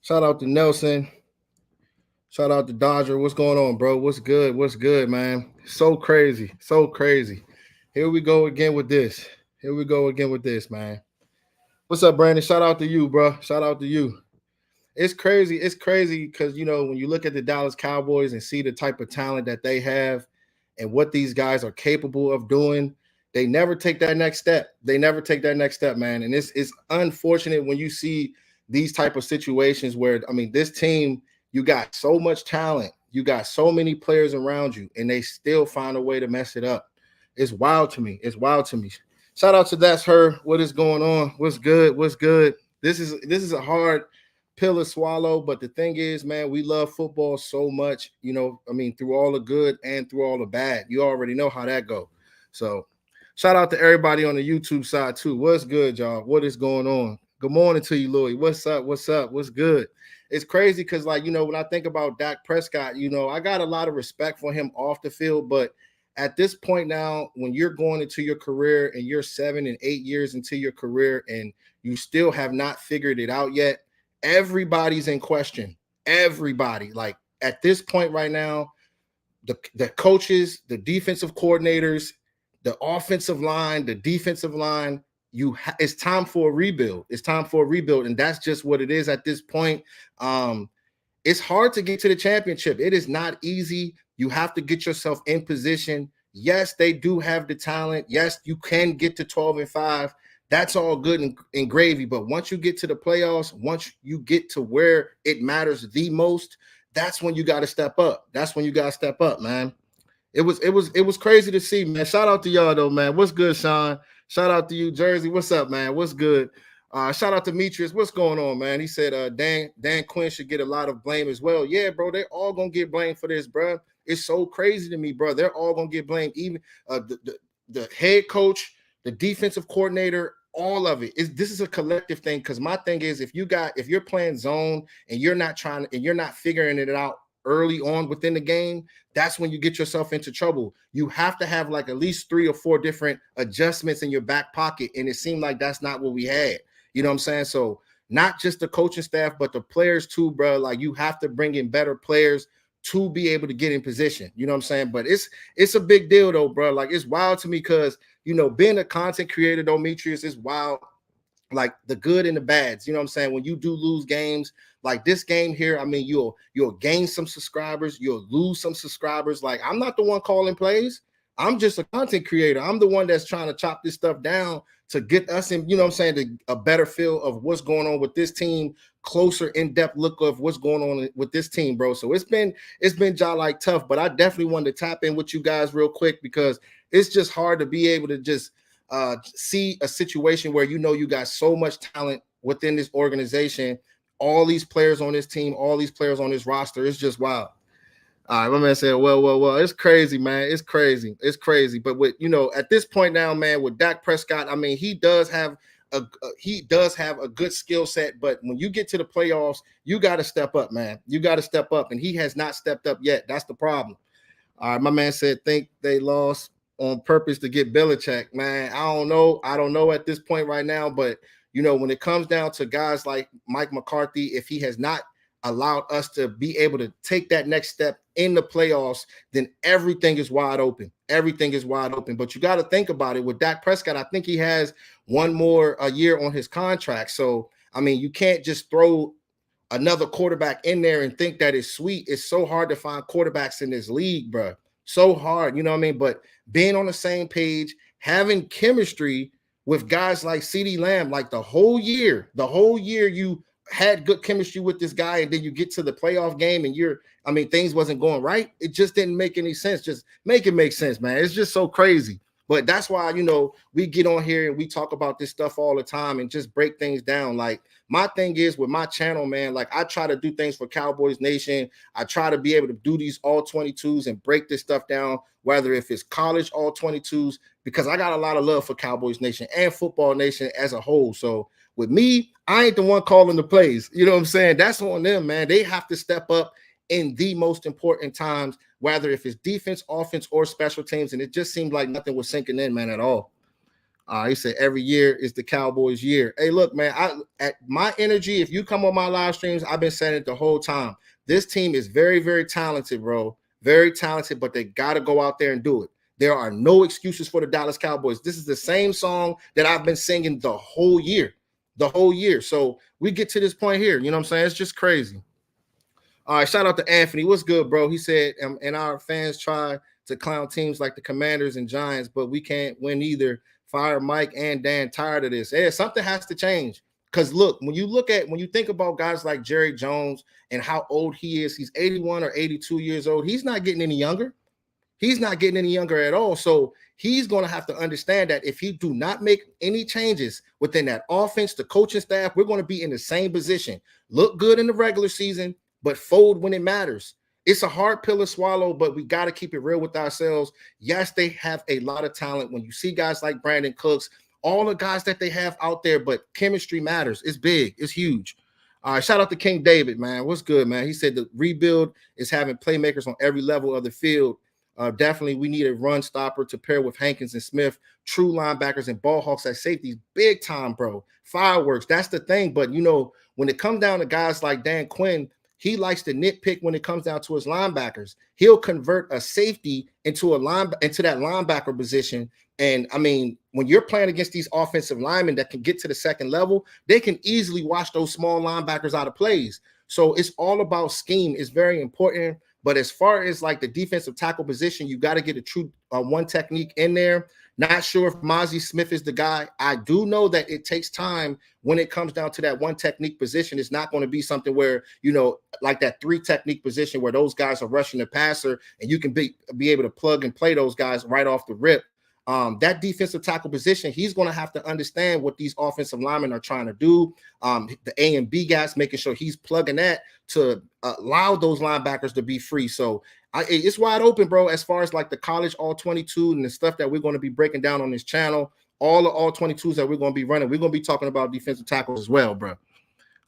Shout out to Nelson. Shout out to Dodger. What's going on, bro? What's good? What's good, man? So crazy. So crazy. Here we go again with this. Here we go again with this, man. What's up, Brandon? Shout out to you, bro. Shout out to you. It's crazy. It's crazy because, when you look at the Dallas Cowboys and see the type of talent that they have and what these guys are capable of doing, they never take that next step. They never take that next step, man. And it's unfortunate when you see these type of situations where, this team, you got so much talent, you got so many players around you, and they still find a way to mess it up. It's wild to me. It's wild to me. Shout out to That's Her. What is going on? What's good? What's good? This is a hard pill to swallow, but the thing is, man, we love football so much, through all the good and through all the bad. You already know how that go. So shout out to everybody on the YouTube side too. What's good, y'all? What is going on? Good morning to you, Louis. What's up? What's up? What's good? It's crazy because, when I think about Dak Prescott, I got a lot of respect for him off the field, but at this point now, when you're going into your career and you're 7 and 8 years into your career and you still have not figured it out yet, everybody's in question. Everybody. Like at this point right now, the coaches, the defensive coordinators, the offensive line, the defensive line, it's time for a rebuild. It's time for a rebuild, and that's just what it is at this point. It's hard to get to the championship. It is not easy. You have to get yourself in position. Yes, they do have the talent. Yes, you can get to 12-5. That's all good and gravy. But once you get to the playoffs, once you get to where it matters the most, that's when you got to step up. That's when you got to step up, man. It was crazy to see, man. Shout out to y'all though, man. What's good, Sean? Shout out to you, Jersey. What's up, man? What's good? Shout out to Demetrius. What's going on, man? He said Dan Quinn should get a lot of blame as well. Yeah, bro, they're all gonna get blamed for this, bro. It's so crazy to me, bro. They're all gonna get blamed. Even the head coach, the defensive coordinator, all of it. This is a collective thing. Because my thing is, if you're playing zone and you're not figuring it out early on within the game, that's when you get yourself into trouble. You have to have like at least 3 or 4 different adjustments in your back pocket, and it seemed like that's not what we had. You know what I'm saying? So not just the coaching staff, but the players too, bro. Like you have to bring in better players to be able to get in position. You know what I'm saying? But it's a big deal though, bro. Like it's wild to me because being a content creator, Demetrius, is wild. Like the good and the bads. You know what I'm saying? When you do lose games, like this game here, you'll gain some subscribers, you'll lose some subscribers. Like I'm not the one calling plays. I'm just a content creator. I'm the one that's trying to chop this stuff down to get us in, a better feel of what's going on with this team, closer, in-depth look of what's going on with this team, bro. So it's been like tough, but I definitely wanted to tap in with you guys real quick because it's just hard to be able to just see a situation where you got so much talent within this organization, all these players on this team, all these players on this roster. It's just wild. All right, my man said, well, it's crazy, man. It's crazy. It's crazy. But with at this point now, man, with Dak Prescott, he does have a good skill set. But when you get to the playoffs, you got to step up, man. You got to step up, and he has not stepped up yet. That's the problem. All right, my man said, think they lost on purpose to get Belichick, man. I don't know at this point right now, but when it comes down to guys like Mike McCarthy, if he has not allowed us to be able to take that next step in the playoffs, then everything is wide open. Everything is wide open. But you got to think about it with Dak Prescott. I think he has one more a year on his contract. So, you can't just throw another quarterback in there and think that it's sweet. It's so hard to find quarterbacks in this league, bro. So hard, you know what I mean? But being on the same page, having chemistry with guys like CeeDee Lamb, like the whole year you had good chemistry with this guy, and then you get to the playoff game and things wasn't going right. It just didn't make any sense. Just make it make sense, man. It's just so crazy. But that's why, we get on here and we talk about this stuff all the time and just break things down. Like my thing is with my channel, man, like I try to do things for Cowboys Nation. I try to be able to do these all 22s and break this stuff down, whether if it's college all 22s, because I got a lot of love for Cowboys Nation and Football Nation as a whole. So with me, I ain't the one calling the plays. You know what I'm saying? That's on them, man. They have to step up in the most important times, whether if it's defense, offense, or special teams. And it just seemed like nothing was sinking in, man, at all. He said every year is the Cowboys year. Hey, look, man, at my energy, if you come on my live streams, I've been saying it the whole time. This team is very, very talented, bro. Very talented, but they got to go out there and do it. There are no excuses for the Dallas Cowboys. This is the same song that I've been singing the whole year. The whole year. So we get to this point here. You know what I'm saying? It's just crazy. All right, shout out to Anthony. What's good, bro? He said, and our fans try to clown teams like the Commanders and Giants, but we can't win either. Fire Mike and Dan. Tired of this. Yeah, something has to change. Because look, when you think about guys like Jerry Jones and how old he is, he's 81 or 82 years old. He's not getting any younger. He's not getting any younger at all. So he's going to have to understand that if he do not make any changes within that offense, the coaching staff, we're going to be in the same position. Look good in the regular season, but fold when it matters. It's a hard pill to swallow, but we got to keep it real with ourselves. Yes, they have a lot of talent. When you see guys like Brandon Cooks, all the guys that they have out there, but chemistry matters. It's big. It's huge. All right, shout out to King David, man. What's good, man? He said the rebuild is having playmakers on every level of the field. Definitely, we need a run stopper to pair with Hankins and Smith, true linebackers and ball hawks at safeties. Big time, bro. Fireworks. That's the thing. But, when it comes down to guys like Dan Quinn, he likes to nitpick when it comes down to his linebackers. He'll convert a safety into that linebacker position. And, I mean, when you're playing against these offensive linemen that can get to the second level, they can easily watch those small linebackers out of plays. So it's all about scheme. It's very important. But as far as like the defensive tackle position, you got to get a true one technique in there. Not sure if Mozzie Smith is the guy. I do know that it takes time when it comes down to that one technique position. It's not going to be something where, like that three technique position where those guys are rushing the passer and you can be able to plug and play those guys right off the rip. That defensive tackle position, he's going to have to understand what these offensive linemen are trying to do. The A and B guys, making sure he's plugging that to allow those linebackers to be free. So it's wide open, bro, as far as like the college all 22 and the stuff that we're going to be breaking down on this channel. All the all 22s that we're going to be running, we're going to be talking about defensive tackles as well, bro.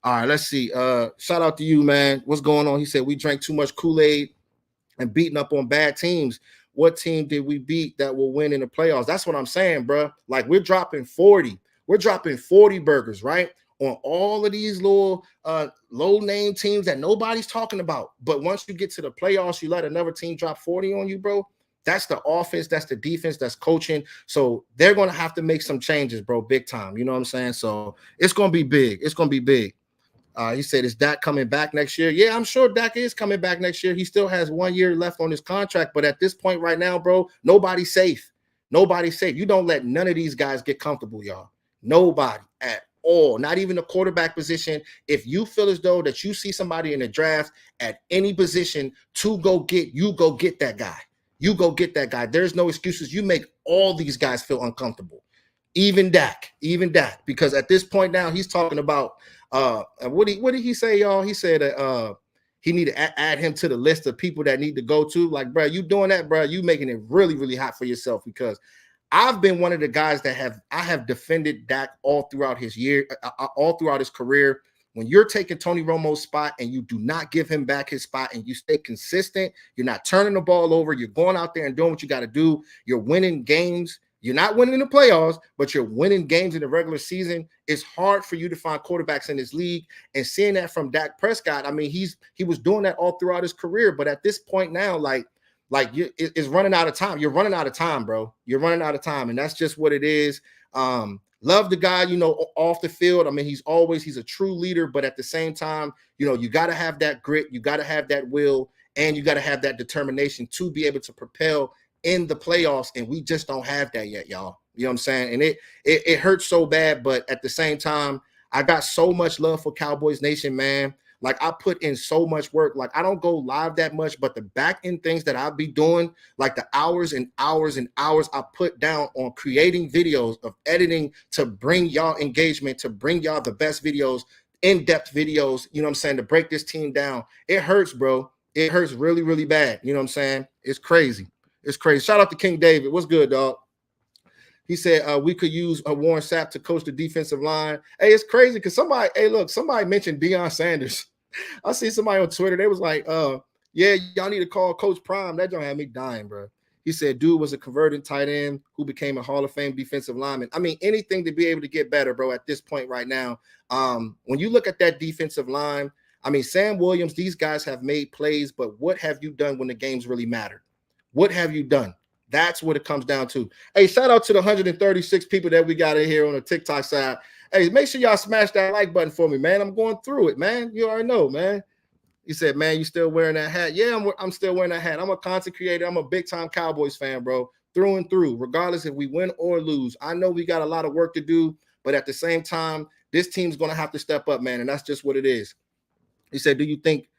All right, let's see. Shout out to you, man. What's going on? He said, we drank too much Kool-Aid and beating up on bad teams. What team did we beat that will win in the playoffs? That's what I'm saying, bro. Like, we're dropping 40. We're dropping 40 burgers, right? On all of these little low-name teams that nobody's talking about. But once you get to the playoffs, you let another team drop 40 on you, bro. That's the offense, that's the defense, that's coaching. So they're going to have to make some changes, bro, big time. You know what I'm saying? So it's going to be big. It's going to be big. He said, is Dak coming back next year? Yeah, I'm sure Dak is coming back next year. He still has 1 year left on his contract. But at this point right now, bro, nobody's safe. Nobody's safe. You don't let none of these guys get comfortable, y'all. Nobody at all. Not even the quarterback position. If you feel as though that you see somebody in the draft at any position to go get that guy. You go get that guy. There's no excuses. You make all these guys feel uncomfortable. Even Dak, because at this point now, he's talking about what did he say, y'all? He said he need to add him to the list of people that need to go to. Like, bro, you doing that, bro? You making it really, really hot for yourself, because I've been one of the guys that I have defended Dak all throughout his career. When you're taking Tony Romo's spot and you do not give him back his spot and you stay consistent, you're not turning the ball over, you're going out there and doing what you got to do, you're winning games. You're not winning in the playoffs, but you're winning games in the regular season. It's hard for you to find quarterbacks in this league. And seeing that from Dak Prescott, I mean, he was doing that all throughout his career. But at this point now, it's running out of time. You're running out of time, bro. You're running out of time, and that's just what it is. Love the guy, off the field. I mean, he's a true leader, but at the same time, you got to have that grit, you got to have that will, and you got to have that determination to be able to propel in the playoffs, and we just don't have that yet, y'all. You know what I'm saying? And it hurts so bad, but at the same time, I got so much love for Cowboys Nation, man. Like, I put in so much work. Like, I don't go live that much, but the back end things that I'll be doing, like the hours and hours and hours I put down on creating videos, of editing to bring y'all engagement, to bring y'all the best videos, in-depth videos, you know what I'm saying, to break this team down. It hurts, bro. It hurts really, really bad. You know what I'm saying? It's crazy. It's crazy. Shout out to King David. What's good, dog? He said we could use a Warren Sapp to coach the defensive line. Hey, it's crazy because somebody mentioned Deion Sanders. I see somebody on Twitter. They was like, yeah, y'all need to call Coach Prime. That don't have me dying, bro. He said, dude was a converted tight end who became a Hall of Fame defensive lineman. I mean, anything to be able to get better, bro, at this point right now. When you look at that defensive line, I mean, Sam Williams, these guys have made plays, but what have you done when the games really mattered? What have you done? That's what it comes down to. Hey, shout out to the 136 people that we got in here on the TikTok side. Hey, make sure y'all smash that like button for me, man. I'm going through it, man. You already know, man. He said, man, you still wearing that hat? Yeah, I'm still wearing that hat. I'm a content creator. I'm a big-time Cowboys fan, bro, through and through, regardless if we win or lose. I know we got a lot of work to do, but at the same time, this team's going to have to step up, man, and that's just what it is. He said, do you think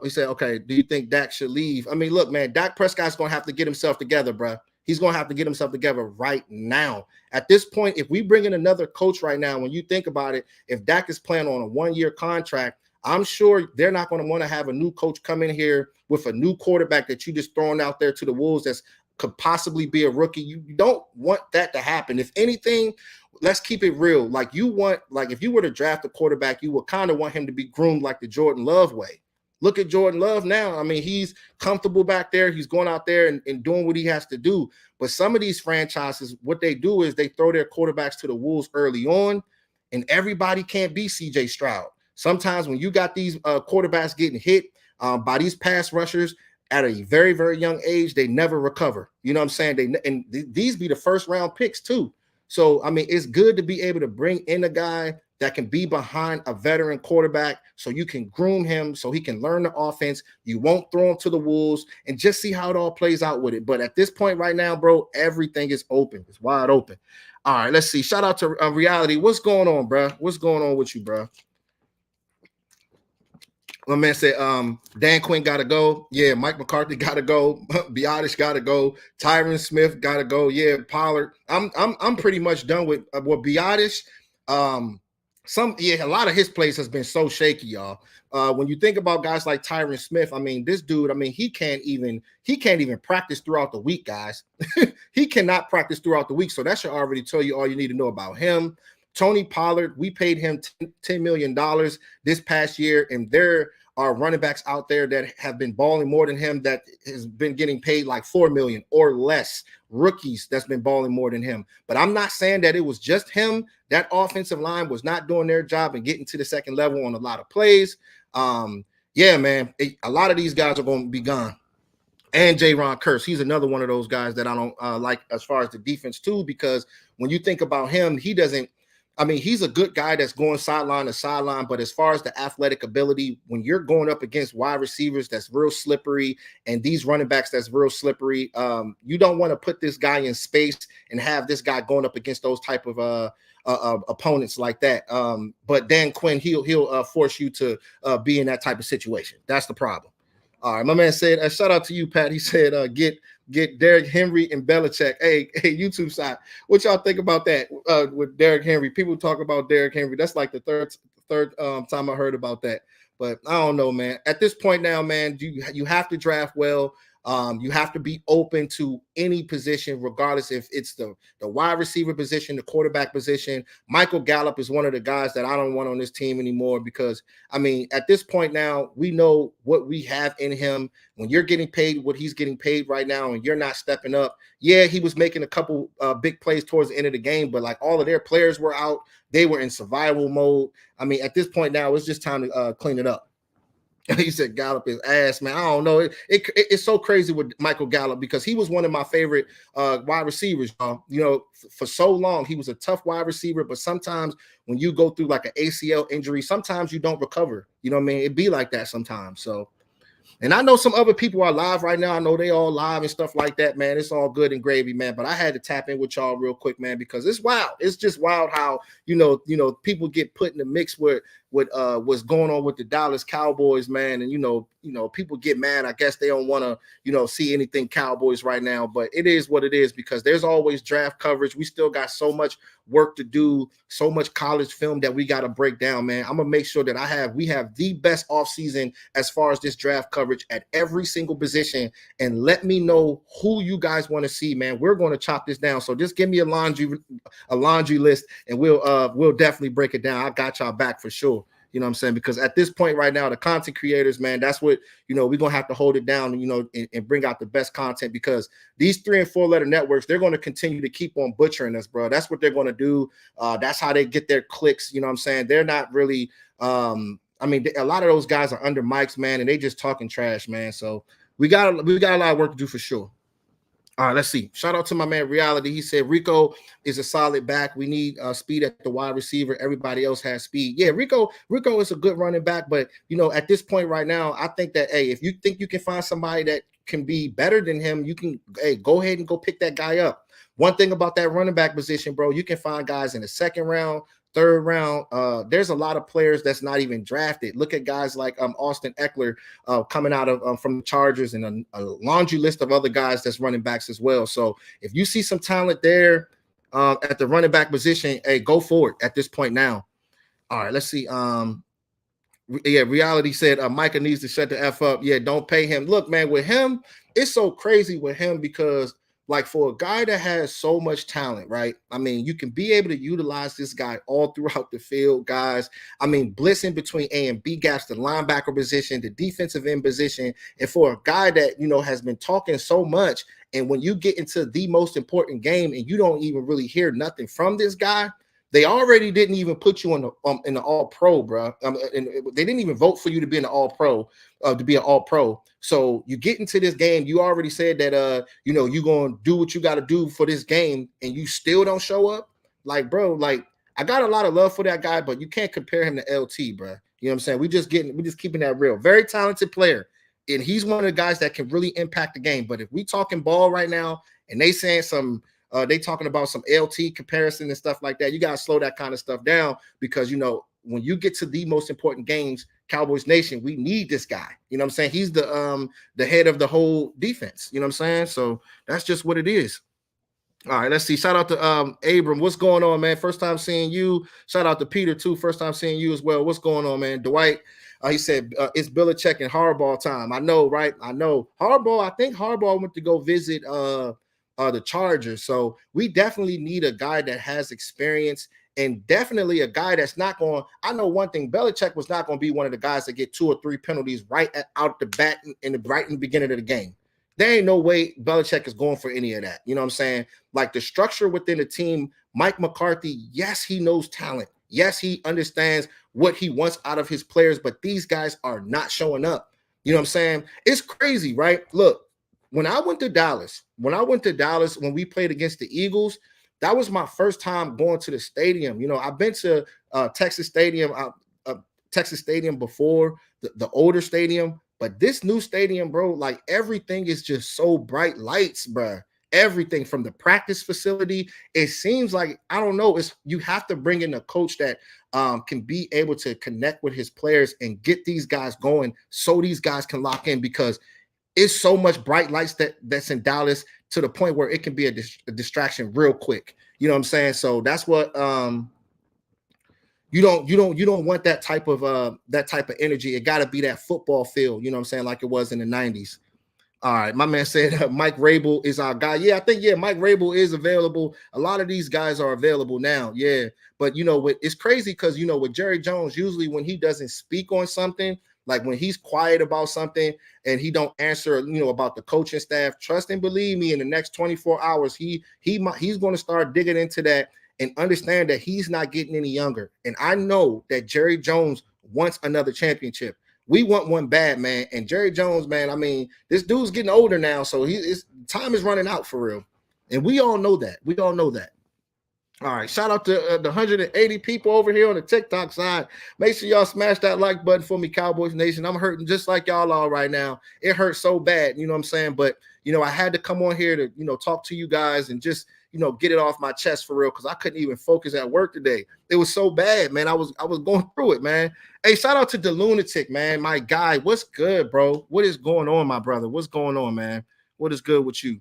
he said, okay, do you think Dak should leave? I mean, look, man, Dak Prescott's going to have to get himself together, bro. He's going to have to get himself together right now. At this point, if we bring in another coach right now, when you think about it, if Dak is playing on a one-year contract, I'm sure they're not going to want to have a new coach come in here with a new quarterback that you just throwing out there to the wolves that could possibly be a rookie. You don't want that to happen. If anything, let's keep it real. Like if you were to draft a quarterback, you would kind of want him to be groomed like the Jordan Love way. Look at Jordan Love now. I mean, he's comfortable back there. He's going out there and doing what he has to do. But some of these franchises, what they do is they throw their quarterbacks to the wolves early on, and everybody can't be C.J. Stroud. Sometimes when you got these quarterbacks getting hit by these pass rushers at a very, very young age, they never recover. You know what I'm saying? These be the first round picks too. So, I mean, it's good to be able to bring in a guy that can be behind a veteran quarterback so you can groom him so he can learn the offense. You won't throw him to the wolves and just see how it all plays out with it. But at this point right now, bro, everything is open. It's wide open. All right, let's see. Shout out to Reality. What's going on, bro? What's going on with you, bro? My man said, Dan Quinn got to go. Yeah, Mike McCarthy got to go. Biotish got to go. Tyron Smith got to go. Yeah, Pollard. I'm pretty much done with Biotish. A lot of his plays has been so shaky, y'all. When you think about guys like Tyron Smith, I mean, this dude, I mean, he can't even practice throughout the week, guys. He cannot practice throughout the week. So that should already tell you all you need to know about him. Tony Pollard, we paid him $10 million this past year, and there are running backs out there that have been balling more than him that has been getting paid like $4 million or less. Rookies that's been balling more than him. But I'm not saying that it was just him. That offensive line was not doing their job and getting to the second level on a lot of plays. Yeah, man, a lot of these guys are going to be gone. And J-Ron Kearse, he's another one of those guys that I don't like as far as the defense too, because when you think about him, he's a good guy that's going sideline to sideline, but as far as the athletic ability, when you're going up against wide receivers that's real slippery and these running backs that's real slippery, you don't want to put this guy in space and have this guy going up against those type of opponents like that. But Dan Quinn, he'll force you to be in that type of situation. That's the problem. All right, my man said, shout out to you, Pat. He said, get Derrick Henry and Belichick. Hey, YouTube side, what y'all think about that with Derrick Henry? People talk about Derrick Henry. That's like the third time I heard about that. But I don't know, man. At this point now, man, you have to draft well. You have to be open to any position, regardless if it's the wide receiver position, the quarterback position. Michael Gallup is one of the guys that I don't want on this team anymore because, I mean, at this point now, we know what we have in him. When you're getting paid what he's getting paid right now and you're not stepping up, yeah, he was making a couple big plays towards the end of the game, but like all of their players were out. They were in survival mode. I mean, at this point now, it's just time to clean it up. He said Gallup is ass, man. I don't know. It's so crazy with Michael Gallup because he was one of my favorite wide receivers. You know, for so long, he was a tough wide receiver, but sometimes when you go through like an ACL injury, sometimes you don't recover. You know what I mean? It'd be like that sometimes. So, and I know some other people are live right now. I know they all live and stuff like that, man. It's all good and gravy, man. But I had to tap in with y'all real quick, man, because it's wild. It's just wild how, you know, people get put in the mix with what's going on with the Dallas Cowboys, man. And, you know, people get mad. I guess they don't want to, see anything Cowboys right now. But it is what it is because there's always draft coverage. We still got so much work to do, so much college film that we got to break down, man. I'm going to make sure that we have the best offseason as far as this draft coverage at every single position. And let me know who you guys want to see, man. We're going to chop this down. So just give me a laundry list and we'll definitely break it down. I got y'all back for sure. You know what I'm saying? Because at this point right now, the content creators, man, that's what, we're going to have to hold it down, and bring out the best content, because these 3 and 4 letter networks, they're going to continue to keep on butchering us, bro. That's what they're going to do. That's how they get their clicks. You know what I'm saying? They're not really, a lot of those guys are under mics, man, and they just talking trash, man. So we got a lot of work to do for sure. All right, let's see. Shout out to my man Reality. He said Rico is a solid back. We need speed at the wide receiver. Everybody else has speed. Yeah, Rico is a good running back, but at this point right now, I think that if you think you can find somebody that can be better than him, you can go ahead and go pick that guy up. One thing about that running back position, bro, you can find guys in the 2nd round, 3rd round. There's a lot of players that's not even drafted. Look at guys like Austin Eckler coming out of from the Chargers, and a laundry list of other guys that's running backs as well. So if you see some talent there at the running back position, hey, go for it at this point now. All right, let's see. Reality said Micah needs to shut the F up. Yeah, don't pay him. Look, man, with him, it's so crazy with him because, like, for a guy that has so much talent, right? I mean, you can be able to utilize this guy all throughout the field, guys. I mean, blitzing between A and B gaps, the linebacker position, the defensive end position. And for a guy that, has been talking so much, and when you get into the most important game and you don't even really hear nothing from this guy, they already didn't even put you in the All Pro, bro. And they didn't even vote for you to be an All Pro, to be an All Pro. So you get into this game, you already said that you're gonna do what you got to do for this game, and you still don't show up. Like, bro, like, I got a lot of love for that guy, but you can't compare him to LT, bro. You know what I'm saying? We just keeping that real. Very talented player, and he's one of the guys that can really impact the game. But if we talking ball right now, and they saying some. They talking about some LT comparison and stuff like that. You got to slow that kind of stuff down, because, when you get to the most important games, Cowboys Nation, we need this guy. You know what I'm saying? He's the head of the whole defense. You know what I'm saying? So that's just what it is. All right, let's see. Shout out to Abram. What's going on, man? First time seeing you. Shout out to Peter, too. First time seeing you as well. What's going on, man? Dwight, he said, it's Belichick and Harbaugh time. I know, right? I know. I think Harbaugh went to go visit the Chargers. So we definitely need a guy that has experience, and definitely a guy that's not going. I know one thing: Belichick was not going to be one of the guys that get 2 or 3 penalties out the bat in the beginning of the game. There ain't no way Belichick is going for any of that. You know what I'm saying? Like, the structure within the team, Mike McCarthy, yes, he knows talent. Yes, he understands what he wants out of his players, but these guys are not showing up. You know what I'm saying? It's crazy, right? Look, when I went to Dallas, when we played against the Eagles, that was my first time going to the stadium. I've been to Texas Stadium before, the older stadium, but this new stadium, bro, like, everything is just so bright lights, bro. Everything from the practice facility, it seems like, I don't know, you have to bring in a coach that can be able to connect with his players and get these guys going, so these guys can lock in, because it's so much bright lights that's in Dallas, to the point where it can be a distraction real quick. You know what I'm saying? So that's what you don't want that type of energy. It got to be that football field. You know what I'm saying? Like it was in the 90s. All right, my man said Mike Rabel is our guy. Yeah, I think Mike Rabel is available. A lot of these guys are available now. Yeah, but it's crazy because with Jerry Jones, usually when he doesn't speak on something, like when he's quiet about something and he don't answer, about the coaching staff, trust and believe me, in the next 24 hours, he's going to start digging into that and understand that he's not getting any younger. And I know that Jerry Jones wants another championship. We want one bad, man. And Jerry Jones, man, I mean, this dude's getting older now, so time is running out for real. And we all know that. All right, shout out to the 180 people over here on the TikTok side. Make sure y'all smash that like button for me, Cowboys Nation. I'm hurting just like y'all are right now. It hurts so bad, you know what I'm saying? But, I had to come on here to, talk to you guys and just, get it off my chest for real, because I couldn't even focus at work today. It was so bad, man. I was going through it, man. Hey, shout out to the Lunatic, man. My guy, what's good, bro? What is going on, my brother? What's going on, man? What is good with you?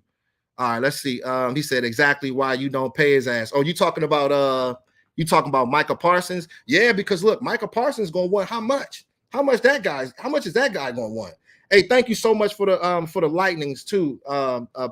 All right, let's see. He said exactly why you don't pay his ass. Oh, you talking about Micah Parsons? Yeah, because look, Micah Parsons gonna want how much? How much is that guy gonna want? Hey, thank you so much for the lightnings too.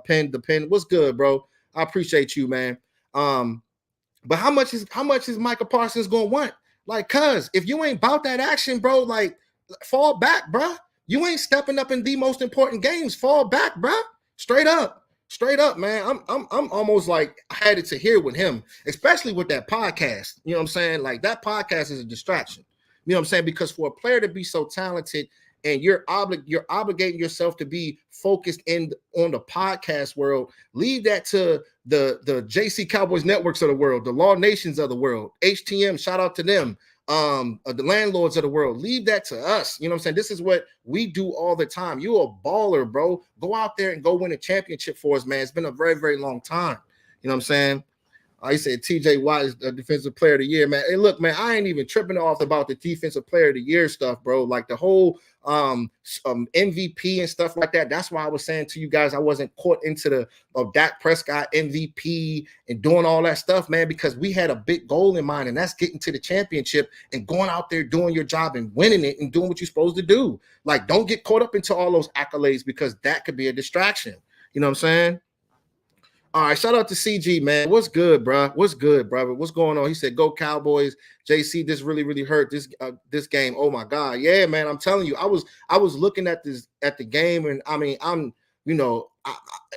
Pen. What's good, bro? I appreciate you, man. But how much is Micah Parsons gonna want? Like, cuz if you ain't about that action, bro, like fall back, bro. You ain't stepping up in the most important games. Fall back, bro. Straight up. Straight up, man. I'm almost like I had it to hear with him, especially with that podcast. You know what I'm saying? Like that podcast is a distraction. You know what I'm saying? Because for a player to be so talented and you're obligating yourself to be focused on the podcast world, leave that to the JC Cowboys networks of the world, the Law Nations of the world, HTM, shout out to them, the landlords of the world. Leave that to us. You know what I'm saying? This is what we do all the time. You a baller, bro. Go out there and go win a championship for us, man. It's been a very, very long time. You know what I'm saying? I said TJ Watt is the defensive player of the year, man. Hey, look, man, I ain't even tripping off about the defensive player of the year stuff, bro. Like the whole MVP and stuff like that. That's why I was saying to you guys, I wasn't caught into the Dak Prescott MVP and doing all that stuff, man, because we had a big goal in mind, and that's getting to the championship and going out there doing your job and winning it and doing what you're supposed to do. Like, don't get caught up into all those accolades because that could be a distraction. You know what I'm saying? All right, shout out to CG, man. What's good, bro? What's good, brother? What's going on? He said, "Go Cowboys." JC, this really hurt this game. Oh my God, yeah, man. I'm telling you, I was looking at the game, and I mean,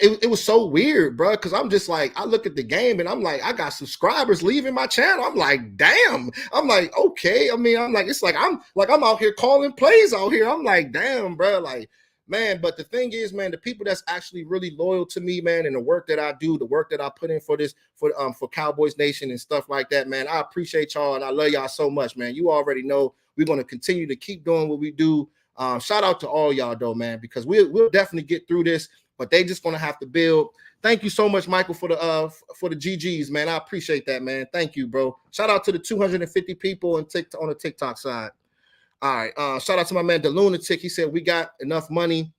it was so weird, bro. Because I'm just like, I look at the game, and I'm like, I got subscribers leaving my channel. I'm like, damn. I'm like, okay. I mean, I'm like, it's like I'm out here calling plays out here. I'm like, damn, bro. Like, man, but the thing is, man, the people that's actually really loyal to me, man, and the work that I do, the work that I put in for Cowboys Nation and stuff like that, man, I appreciate y'all and I love y'all so much, man. You already know we're going to continue to keep doing what we do. Shout out to all y'all, though, man, because we'll definitely get through this, but they just going to have to build. Thank you so much, Michael, for the GGs, man. I appreciate that, man. Thank you, bro. Shout out to the 250 people on the TikTok side. All right. Shout out to my man, the Lunatic. He said, we got enough money.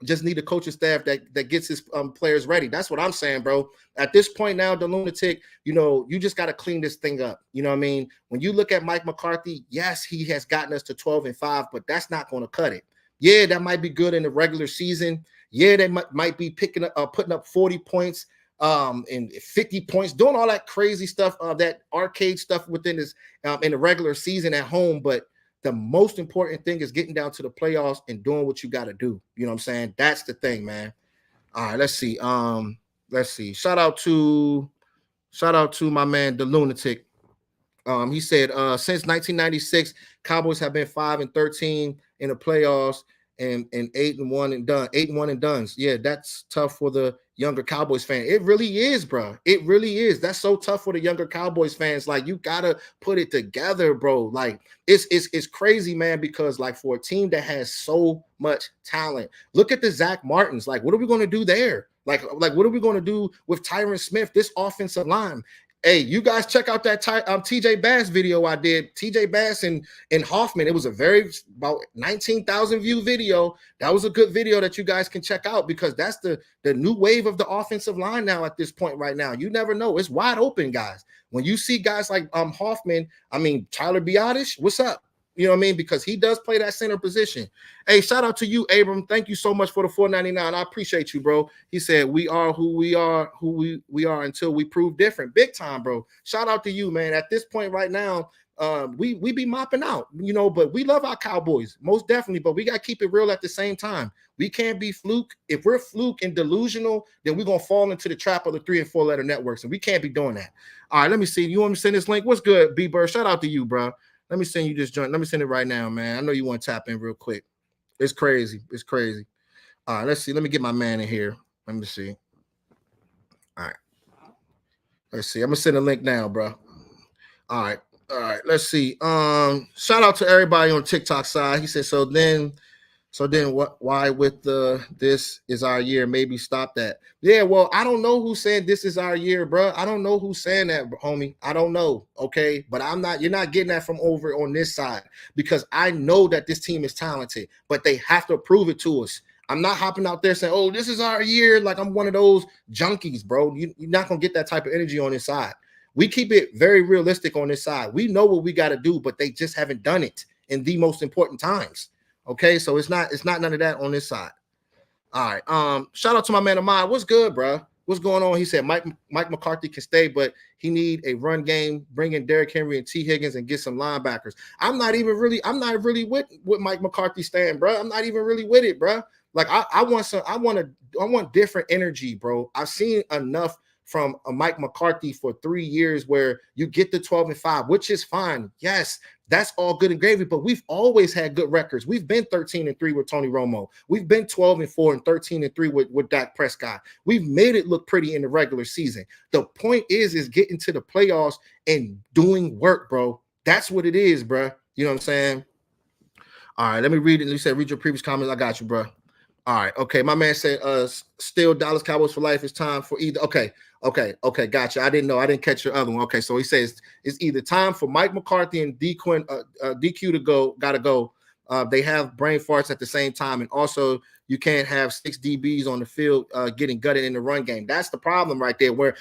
Just need a coaching staff that gets his players ready. That's what I'm saying, bro. At this point now, the Lunatic, you just got to clean this thing up. You know what I mean? When you look at Mike McCarthy, yes, he has gotten us to 12-5, but that's not going to cut it. Yeah, that might be good in the regular season. Yeah, they might be putting up 40 points and 50 points, doing all that crazy stuff, that arcade stuff within this in the regular season at home, but the most important thing is getting down to the playoffs and doing what you got to do. You know what I'm saying? That's the thing, man. All right, let's see. Shout out to my man, the Lunatic. He said, since 1996, Cowboys have been 5-13 in the playoffs and 8-1 and done. 8-1 and done. Yeah, that's tough for the younger Cowboys fan. It really is, bro. It really is. That's so tough for the younger Cowboys fans. Like, you gotta put it together, bro. Like, it's crazy, man, because like for a team that has so much talent, look at the Zach Martins. Like, what are we going to do there? Like what are we going to do with Tyron Smith, this offensive line? Hey, you guys check out that TJ Bass video I did. TJ Bass and Hoffman. It was about 19,000 view video. That was a good video that you guys can check out because that's the new wave of the offensive line now at this point right now. You never know. It's wide open, guys. When you see guys like Hoffman, I mean, Tyler Biadasz, what's up? You know what I mean? Because he does play that center position. Hey, shout out to you, Abram. Thank you so much for the $4.99. I appreciate you, bro. He said, we are who we are until we prove different. Big time, bro. Shout out to you, man. At this point right now, we be mopping out, but we love our Cowboys, most definitely, but we got to keep it real at the same time. We can't be fluke. If we're fluke and delusional, then we're going to fall into the trap of the 3 and 4 letter networks, and we can't be doing that. All right, let me see. You want me to send this link? What's good, B-Bird? Shout out to you, bro. Let me send you this joint. Let me send it right now, man. I know you want to tap in real quick. It's crazy. It's crazy. All right, let's see. Let me get my man in here. Let me see. All right. Let's see. I'm going to send a link now, bro. All right. Let's see. Shout out to everybody on TikTok side. He said, so then what? Why with this is our year? Maybe stop that. Yeah, well, I don't know who's saying this is our year, bro. I don't know who's saying that, homie. I don't know. Okay, but you're not getting that from over on this side because I know that this team is talented, but they have to prove it to us. I'm not hopping out there saying, "Oh, this is our year." Like I'm one of those junkies, bro. You're not gonna get that type of energy on this side. We keep it very realistic on this side. We know what we got to do, but they just haven't done it in the most important times. Okay, so it's not none of that on this side. All right. Shout out to my man Ahmad. What's good, bro? What's going on? He said Mike McCarthy can stay, but he need a run game, bring in Derrick Henry and T. Higgins and get some linebackers. I'm not really with Mike McCarthy staying, bro. I'm not even really with it, bro. Like I want different energy, bro. I've seen enough from a Mike McCarthy for 3 years where you get the 12-5, which is fine. Yes, that's all good and gravy, but we've always had good records. We've been 13-3 with Tony Romo. We've been 12-4 and 13-3 with Dak Prescott. We've made it look pretty in the regular season. The point is getting to the playoffs and doing work, bro. That's what it is, bro. You know what I'm saying? All right, let me read it. You said read your previous comments. I got you, bro. All right, okay. My man said, still Dallas Cowboys for life. It's time for either. Okay, gotcha. I didn't know. I didn't catch your other one. Okay, so he says it's either time for Mike McCarthy and DQ to go. Gotta go. They have brain farts at the same time, and also you can't have 6 DBs on the field getting gutted in the run game. That's the problem right there. Where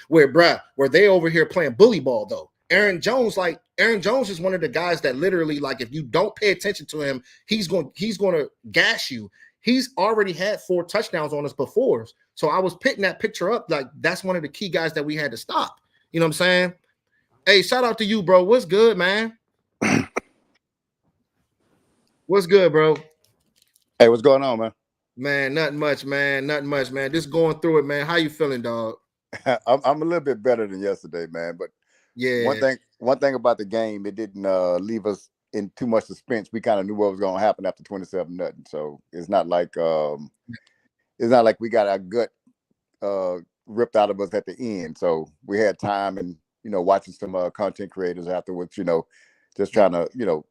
they over here playing bully ball though. Aaron Jones is one of the guys that literally, like, if you don't pay attention to him, he's going to gas you. He's already had 4 touchdowns on us before. So I was picking that picture up. Like, that's one of the key guys that we had to stop. You know what I'm saying? Hey, shout out to you, bro. What's good, man? What's good, bro? Hey, what's going on, man? Man, nothing much, man. Just going through it, man. How you feeling, dog? I'm a little bit better than yesterday, man. But yeah, one thing about the game, it didn't leave us in too much suspense. We kind of knew what was going to happen after 27-0. So it's not like we got our gut ripped out of us at the end. So we had time and watching some content creators afterwards. Just trying to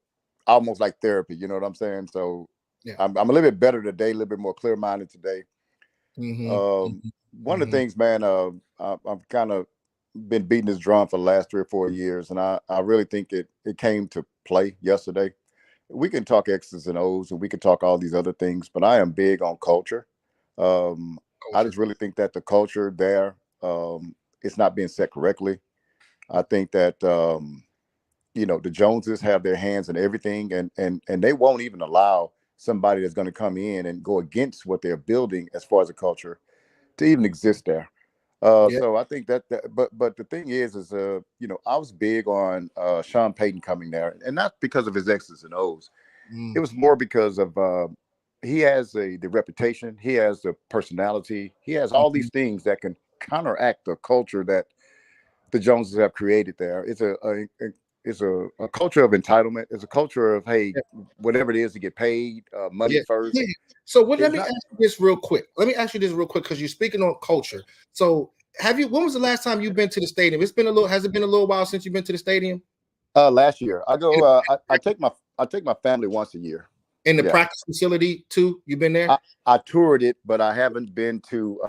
almost like therapy. You know what I'm saying? So yeah. I'm a little bit better today, a little bit more clear minded today. One of the things, man, I've kind of been beating this drum for the last 3 or 4 years, and I really think it came to play yesterday. We can talk X's and O's, and we can talk all these other things, but I am big on culture. I just really think that the culture there, it's not being set correctly. I think that the Joneses have their hands in everything, and they won't even allow somebody that's going to come in and go against what they're building as far as a culture to even exist there. So I think but the thing is I was big on Sean Payton coming there, and not because of his X's and O's. It was more because of he has the reputation, he has the personality, he has all these things that can counteract the culture that the Joneses have created there. It's a culture of entitlement. It's a culture of, hey, whatever it is to get paid, money first. Yeah. So let me ask you this real quick. Because you're speaking on culture. So when was the last time you've been to the stadium? Has it been a little while since you've been to the stadium? Last year. I go I take my family once a year. In the practice facility too? You've been there? I toured it, but I haven't been to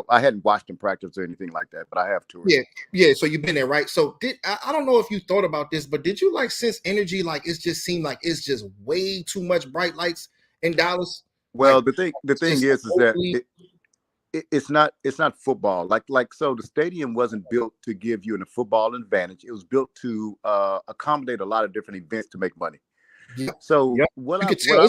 I hadn't watched them practice or anything like that, but I have toured it. Yeah, so you've been there, right? So I don't know if you thought about this, but did you sense energy, like it just seemed like it's just way too much bright lights in Dallas? Well, the thing is that it's not football. So the stadium wasn't built to give you a football advantage. It was built to accommodate a lot of different events to make money. Yep. So it's like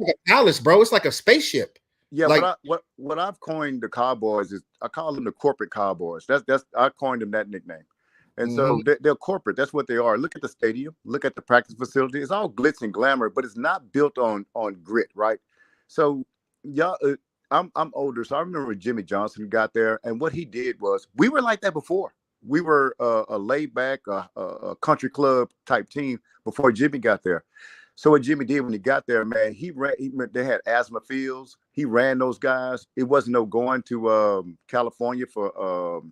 a palace, bro. It's like a spaceship. Yeah, what I've coined the Cowboys is, I call them the corporate Cowboys. I coined them that nickname. And so they're corporate. That's what they are. Look at the stadium. Look at the practice facility. It's all glitz and glamour, but it's not built on grit, right? So I'm older, so I remember when Jimmy Johnson got there, and what he did was, we were like that before. We were a laid back, a country club type team before Jimmy got there. So what Jimmy did when he got there, man, they had asthma fields. He ran those guys. It wasn't no going to California for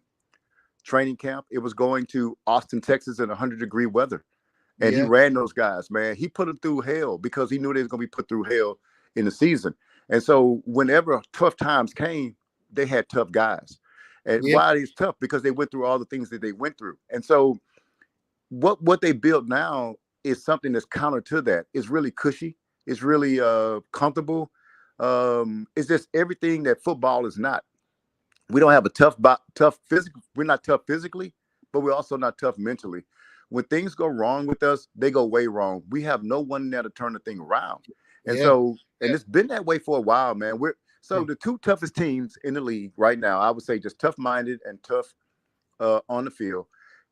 training camp. It was going to Austin, Texas in 100-degree weather. And he ran those guys, man. He put them through hell because he knew they was going to be put through hell in the season. And so whenever tough times came, they had tough guys. And why are these tough? Because they went through all the things that they went through. And so what they built now is something that's counter to that. It's really cushy. It's really comfortable. It's just everything that football is not. We don't have a tough physical. We're not tough physically, but we're also not tough mentally. When things go wrong with us, they go way wrong. We have no one there to turn the thing around. And so it's been that way for a while, man. So the two toughest teams in the league right now, I would say just tough-minded and tough on the field,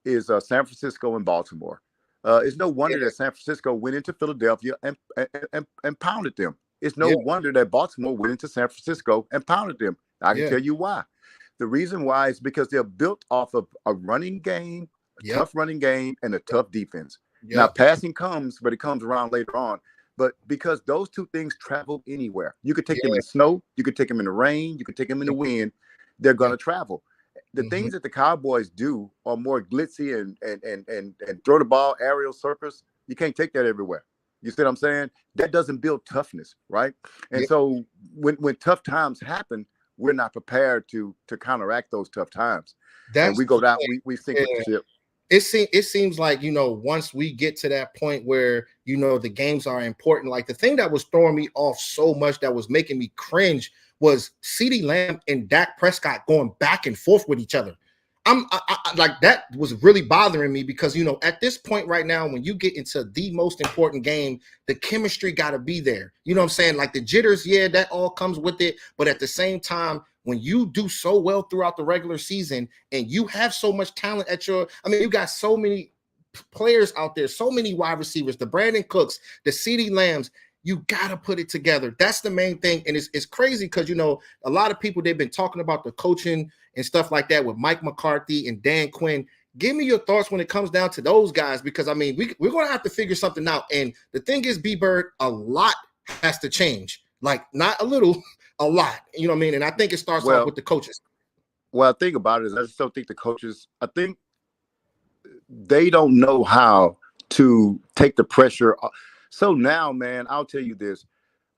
is San Francisco and Baltimore. It's no wonder Yeah, that San Francisco went into Philadelphia and pounded them. It's no yeah, wonder that Baltimore went into San Francisco and pounded them. I can yeah, tell you why. The reason why is because they're built off of a running game, a yep, tough running game, and a yep, tough defense. Now, yep. passing comes, but it comes around later on. But because those two things travel anywhere, you could take them in Yeah, the snow, you could take them in the rain, you could take them in the yep, wind, they're going yep. to travel. The Hmm. things that the Cowboys do are more glitzy and throw the ball aerial circus. You can't take that everywhere. You see what I'm saying? That doesn't build toughness, right? And Yep. so when tough times happen, we're not prepared to counteract those tough times, and That's we the go down. thing. We sink with the Yeah. ship. It seems like, once we get to that point where, the games are important, like the thing that was throwing me off so much, that was making me cringe, was CeeDee Lamb and Dak Prescott going back and forth with each other. Like, that was really bothering me, because at this point right now, when you get into the most important game, the chemistry got to be there. You know what I'm saying? Like, the jitters, yeah, that all comes with it, but at the same time, when you do so well throughout the regular season and you have so much talent you got so many players out there, so many wide receivers, the Brandon Cooks, the CeeDee Lambs, you got to put it together. That's the main thing. And it's crazy because, a lot of people, they've been talking about the coaching and stuff like that with Mike McCarthy and Dan Quinn. Give me your thoughts when it comes down to those guys, because, we're going to have to figure something out. And the thing is, B-Bird, a lot has to change. Like, not a little, a lot. You know what I mean? And I think it starts off Well, with the coaches. well, I think about it is I just don't think the coaches. I think they don't know how to take the pressure. So now, man, I'll tell you this: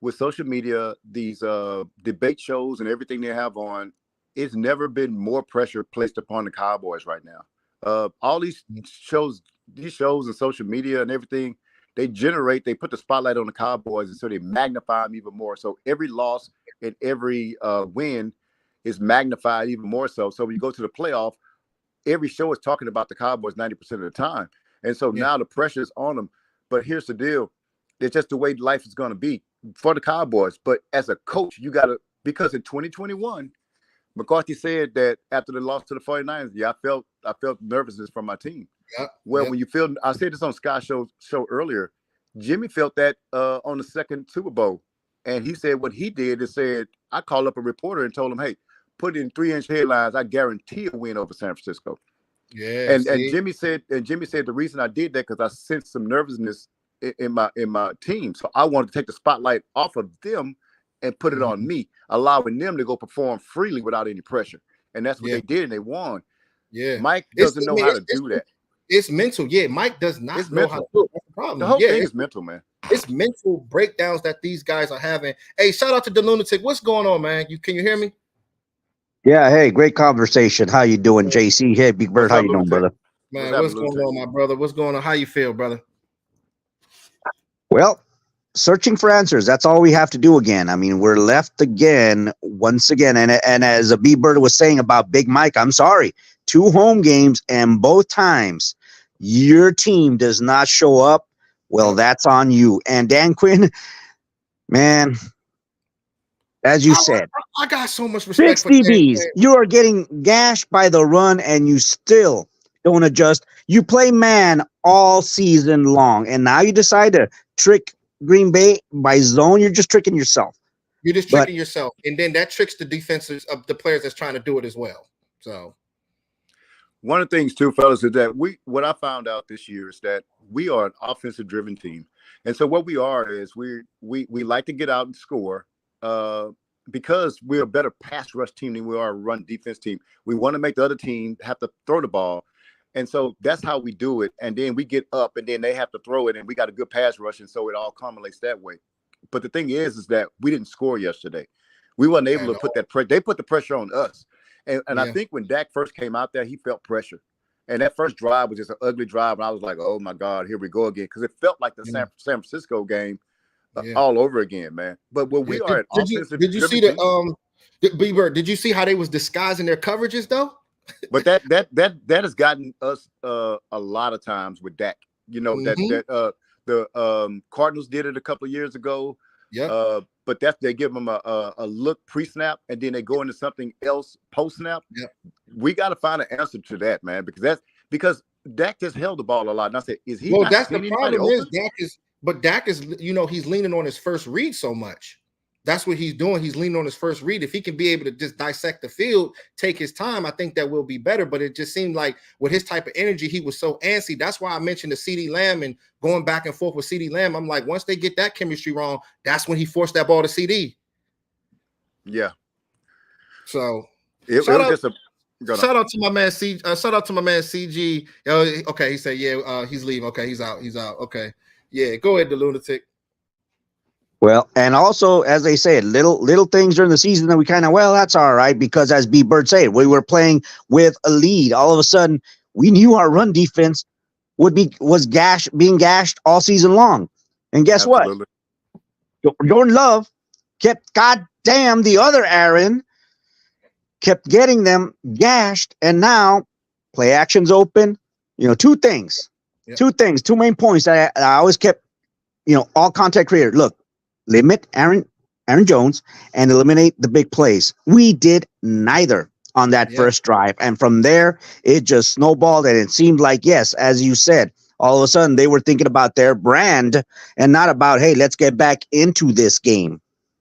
with social media, these debate shows and everything they have on, it's never been more pressure placed upon the Cowboys right now. All these shows and social media and everything, they put the spotlight on the Cowboys, and so they magnify them even more. So every loss and every win is magnified even more so. So when you go to the playoff, every show is talking about the Cowboys 90% of the time. And so Yeah. now the pressure is on them. But here's the deal. It's just the way life is going to be for the Cowboys. But as a coach, you got to, because in 2021, McCarthy said that after the loss to the 49ers, yeah, I felt nervousness from my team. Yep. Well, Yep. when you feel, I said this on Sky show earlier, Jimmy felt that on the second Super Bowl. And he said what he did is said, I called up a reporter and told him, hey, put in 3-inch headlines, I guarantee a win over San Francisco. Yeah. And See. Jimmy said the reason I did that because I sensed some nervousness in my team. So I wanted to take the spotlight off of them and put it on Mhm. me, allowing them to go perform freely without any pressure. And that's what Yeah. they did, and they won. Yeah. Mike It's doesn't I know mean, how to do that. it's mental. Yeah. Mike does not It's know how to mental. do it. That's the The problem. whole Yeah. thing is mental, man. It's mental breakdowns that these guys are having. Hey, shout out to the lunatic. What's going on, man? Can you hear me? Yeah, hey, great conversation. How you doing, JC? Hey, Big Bird, What's how up, you doing, lunatic? brother? What's Man, what's happening, going lunatic? on, my brother? What's going on? How you feel, brother? Well, searching for answers. That's all we have to do again. I mean, we're left again, once again. And as a B Bird was saying about Big Mike, I'm sorry. 2 home games, and both times your team does not show up. Well, Yep. that's on you. And Dan Quinn, man, as you I, said, I got so much respect 6 for Dan DBs. Quinn. You are getting gashed by the run, and you still don't adjust. You play man all season long, and now you decide to trick Green Bay by zone. You're just tricking yourself. You're just But tricking yourself, and then that tricks the defenses of the players that's trying to do it as well. So One of the things too, fellas, is that what I found out this year is that we are an offensive driven team. And so what we are is we like to get out and score because we're a better pass rush team than we are a run defense team. We want to make the other team have to throw the ball. And so that's how we do it. And then we get up and then they have to throw it, and we got a good pass rush. And so it all culminates that way. But the thing is that we didn't score yesterday. We weren't able at to put all. that pressure. They put the pressure on us. And I Yeah. think when Dak first came out there, he felt pressure. And that first drive was just an ugly drive. And I was like, oh, my God, here we go again. Because it felt like the Yeah. San Francisco game Yeah. all over again, man. But when Yeah. we are Did, an did you offensive did you see driven the team, Bieber? Did you see how they was disguising their coverages though? but that has gotten us a lot of times with Dak. You know, Mm-hmm. the Cardinals did it a couple of years ago. Yep. but they give them a look pre-snap, and then they go into something else post-snap. Yeah. We got to find an answer to that, man, because Dak just held the ball a lot. And I said, is he Well, not that's the seeing anybody problem is open? Dak is, he's leaning on his first read so much. That's what he's doing. He's leaning on his first read. If he can be able to just dissect the field, take his time, I think that will be better. But it just seemed like with his type of energy, he was so antsy. That's why I mentioned the CeeDee Lamb and going back and forth with CeeDee Lamb. I'm like, once they get that chemistry wrong, that's when he forced that ball to CeeDee. Yeah. So Shout out to my man shout out to my man CG. Okay, he said, yeah, he's leaving. Okay, he's out. Okay. Yeah, go ahead, the lunatic. Well, and also, as they said, little things during the season that we kind of, that's all right, because as B Bird said, we were playing with a lead. All of a sudden, we knew our run defense was being gashed all season long. And guess Absolutely. what? Jordan Love kept, goddamn, the other Aaron kept getting them gashed, and now play action's open. Two things. Yep. Two main points that I always kept, all contact creator. Look, limit Aaron Jones and eliminate the big plays. We did neither on that first drive. And from there, it just snowballed. And it seemed like, yes, as you said, all of a sudden they were thinking about their brand and not about, hey, let's get back into this game.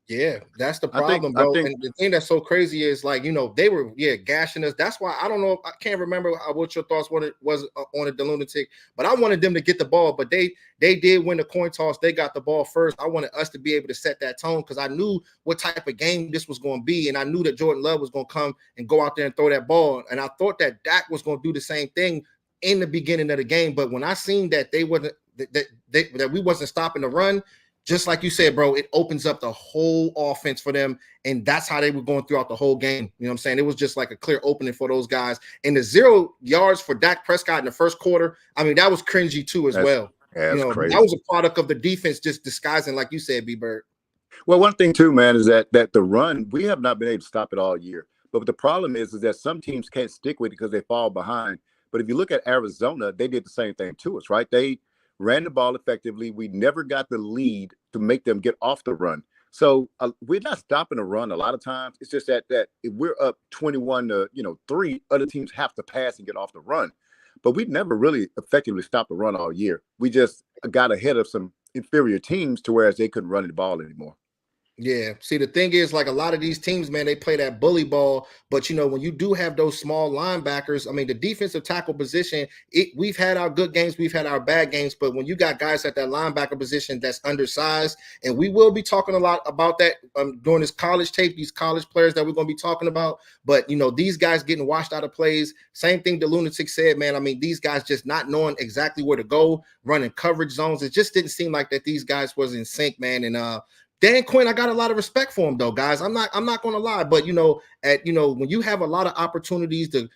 Yeah, that's the problem, bro. And the thing that's so crazy is, like, they were gashing us. That's why I don't know. I can't remember what your thoughts was on the lunatic, but I wanted them to get the ball. But they did win the coin toss. They got the ball first. I wanted us to be able to set that tone because I knew what type of game this was going to be, and I knew that Jordan Love was going to come and go out there and throw that ball. And I thought that Dak was going to do the same thing in the beginning of the game. But when I seen that they wasn't that we wasn't stopping the run. Just like you said, bro, it opens up the whole offense for them, and that's how they were going throughout the whole game. You know what I'm saying? It was just like a clear opening for those guys. And the 0 yards for Dak Prescott in the first quarter, I mean, that was cringy too as well. Yeah, that's crazy. That was a product of the defense just disguising, like you said, B-Bird. Well, one thing too, man, is that the run, we have not been able to stop it all year. But the problem is that some teams can't stick with it because they fall behind. But if you look at Arizona, they did the same thing to us, right? They ran the ball effectively. We never got the lead to make them get off the run. So we're not stopping the run a lot of times. It's just that if we're up 21-3, other teams have to pass and get off the run. But we never really effectively stopped the run all year. We just got ahead of some inferior teams to whereas they couldn't run the ball anymore. Yeah. See, the thing is, like, a lot of these teams, man, they play that bully ball. But, when you do have those small linebackers, I mean, the defensive tackle position, we've had our good games, we've had our bad games. But when you got guys at that linebacker position that's undersized, and we will be talking a lot about that during this college tape, these college players that we're going to be talking about. But, these guys getting washed out of plays. Same thing the lunatic said, man. I mean, these guys just not knowing exactly where to go, running coverage zones. It just didn't seem like that these guys was in sync, man. And Dan Quinn, I got a lot of respect for him, though, guys. I'm not going to lie, but when you have a lot of opportunities to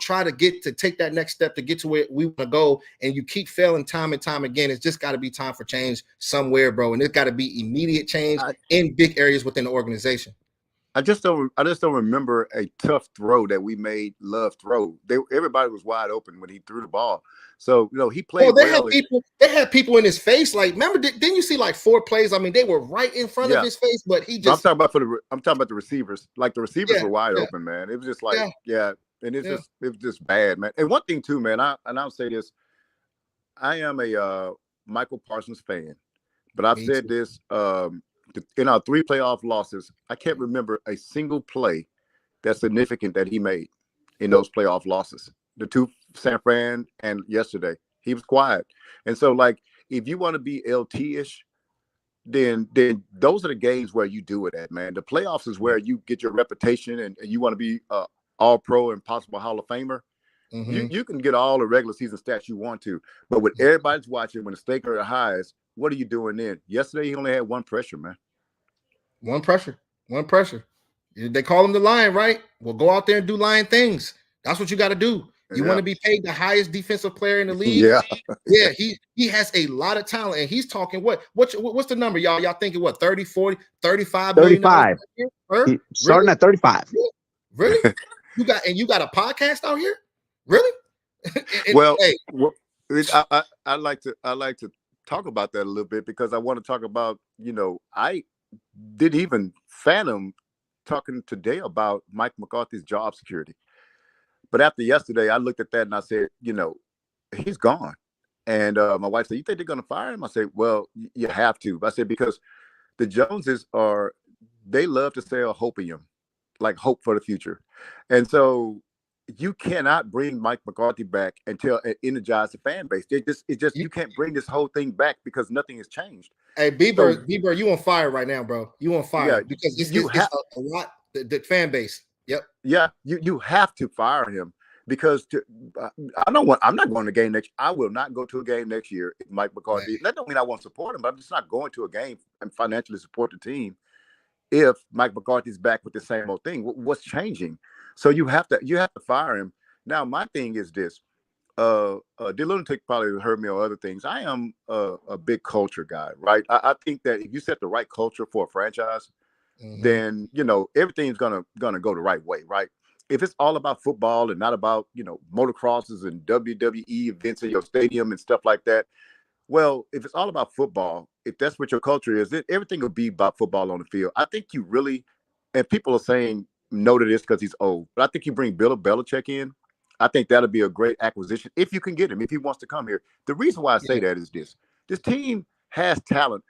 try to take that next step to get to where we want to go, and you keep failing time and time again, it's just got to be time for change somewhere, bro. And it's got to be immediate change in big areas within the organization. I just don't remember a tough throw that we made Love throw. Everybody was wide open when he threw the ball. So, he played well. They had people in his face. Like, remember, didn't you see like 4 plays? I mean, they were right in front of his face, but he just. I'm talking about the receivers. Like, the receivers were wide open, man. It was just like, and it was just bad, man. And one thing too, man. I'll say this: I am a Michael Parsons fan, but I've said this in our 3 playoff losses. I can't remember a single play that's significant that he made in those playoff losses. The 2 San Fran and yesterday, he was quiet. And so, like, if you want to be LT-ish, then those are the games where you do it at, man. The playoffs is where you get your reputation and you want to be all-pro and possible Hall of Famer. Mm-hmm. You can get all the regular season stats you want to, but when everybody's watching, when the stakes are the highest, what are you doing then? Yesterday, he only had 1 pressure, man. One pressure. They call him the Lion, right? Well, go out there and do Lion things. That's what you got to do. You want to be paid the highest defensive player in the league? Yeah. He has a lot of talent, and he's talking what's the number, y'all? Y'all thinking what, 30, 40, 35 million? 35. Starting at 35. Really? You got a podcast out here? Really? I like to talk about that a little bit because I want to talk about, didn't even fathom talking today about Mike McCarthy's job security. But after yesterday, I looked at that and I said, he's gone. And my wife said, "You think they're going to fire him?" I said, "Well, you have to." I said, because the Joneses they love to sell hopium, like hope for the future. And so you cannot bring Mike McCarthy back and energize the fan base. You can't bring this whole thing back because nothing has changed. Hey, So Bieber, you on fire right now, bro. You on fire yeah, because it's you have a lot. The fan base. Yep. yeah, you have to fire him because I'm not going to game next. I will not go to a game next year if Mike McCarthy. Man. That don't mean I won't support him, but I'm just not going to a game and financially support the team if Mike McCarthy's back with the same old thing. What's changing? So you have to fire him. Now my thing is this. The lunatic probably heard me on other things. I am a big culture guy, right? I think that if you set the right culture for a franchise, then everything's gonna go the right way, right? If it's all about football and not about motocrosses and WWE events in your stadium and stuff like that, well, if it's all about football, if that's what your culture is, everything will be about football on the field. I think you really, and people are saying no to this because he's old, but I think you bring Bill Belichick in. I think that'll be a great acquisition if you can get him, if he wants to come here. The reason why I say that is this team has talent.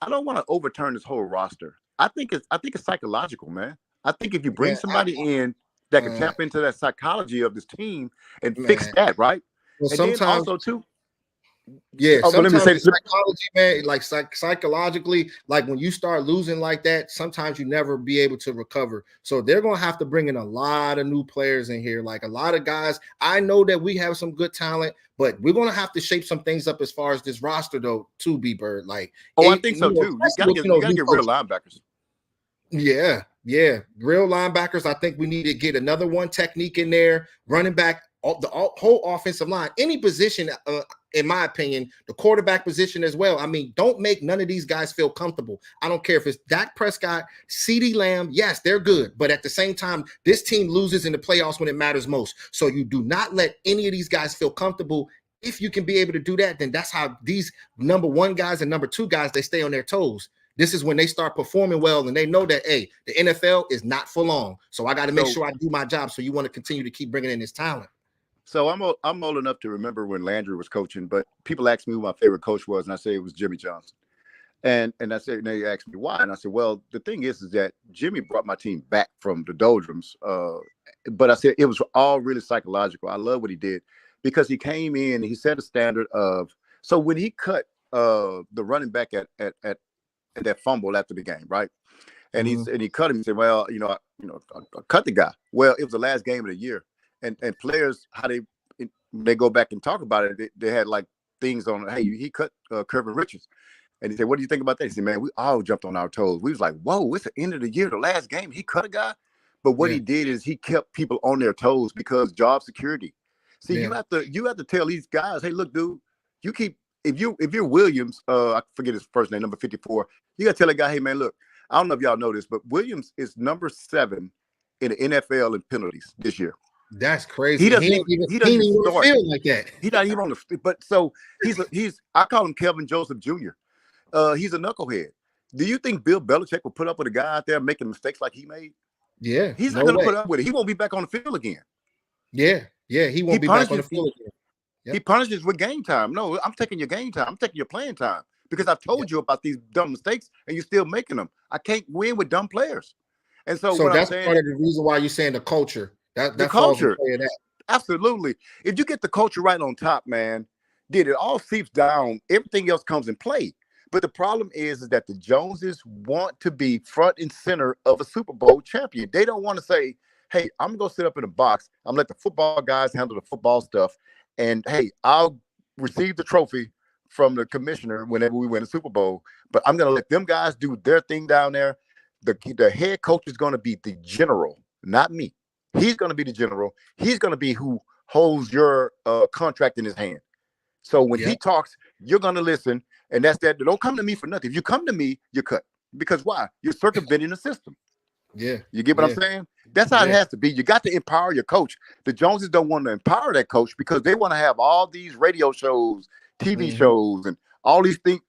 I don't want to overturn this whole roster. I think it's psychological, man. I think if you bring Man, somebody in that can tap into that psychology of this team and fix man. that, right? Well, And then sometimes, also too, yeah, let me sometimes say the psychology, man, like psychologically, like when you start losing like that, sometimes you never be able to recover. So they're gonna have to bring in a lot of new players in here, like a lot of guys. I know that we have some good talent, but we're gonna have to shape some things up as far as this roster, though, to be Bird. Like, I think so too. You gotta get real linebackers. Yeah, real linebackers. I think we need to get another one technique in there. Running back, the whole offensive line, any position, in my opinion, the quarterback position as well. I mean, don't make none of these guys feel comfortable. I don't care if it's Dak Prescott, CeeDee Lamb. Yes, they're good, but at the same time, this team loses in the playoffs when it matters most. So you do not let any of these guys feel comfortable. If you can be able to do that, then that's how these number one guys and number two guys, they stay on their toes. This is when they start performing well and they know that, hey, the NFL is not for long. So I got to make sure I do my job. So you want to continue to keep bringing in this talent. So I'm old enough to remember when Landry was coaching, but people asked me who my favorite coach was, and I say it was Jimmy Johnson. And I said, they asked me why, and I said, well, the thing is that Jimmy brought my team back from the doldrums. But I said it was all really psychological. I love what he did because he came in and he set a standard of. So when he cut the running back at that fumble after the game, right? And he cut him. He said, "Well, I cut the guy." Well, it was the last game of the year, and players how they go back and talk about it. They had like things on. Hey, he cut Kirvin Richards, and he said, "What do you think about that?" He said, "Man, we all jumped on our toes. We was like, whoa, it's the end of the year, the last game. He cut a guy, but what he did is he kept people on their toes because job security. See, you have to tell these guys, hey, look, dude, you keep." If you're Williams, I forget his first name, number 54, you gotta tell a guy, hey man, look, I don't know if y'all know this, but Williams is number 7 in the NFL in penalties this year. That's crazy. He doesn't even start. Feel like that. He's not even on the. But so he's. I call him Kelvin Joseph Jr. He's a knucklehead. Do you think Bill Belichick will put up with a guy out there making mistakes like he made? Yeah, he's not going to put up with it. He won't be back on the field again. Yeah, he won't be back on the field again. Yep. He punishes with game time. No, I'm taking your game time. I'm taking your playing time because I've told you about these dumb mistakes and you're still making them. I can't win with dumb players. And so what that's I'm saying, part of the reason why you're saying the culture. That the culture. Absolutely. If you get the culture right on top, man, it all seeps down. Everything else comes in play. But the problem is that the Joneses want to be front and center of a Super Bowl champion. They don't want to say, hey, I'm going to go sit up in a box. I'm going to let the football guys handle the football stuff. And, hey, I'll receive the trophy from the commissioner whenever we win a Super Bowl. But I'm going to let them guys do their thing down there. The head coach is going to be the general, not me. He's going to be the general. He's going to be who holds your contract in his hand. So when he talks, you're going to listen. And that's that. Don't come to me for nothing. If you come to me, you're cut. Because why? You're circumventing the system. Yeah. You get what I'm saying? That's how it has to be. You got to empower your coach. The Joneses don't want to empower that coach because they want to have all these radio shows, TV shows, and all these things,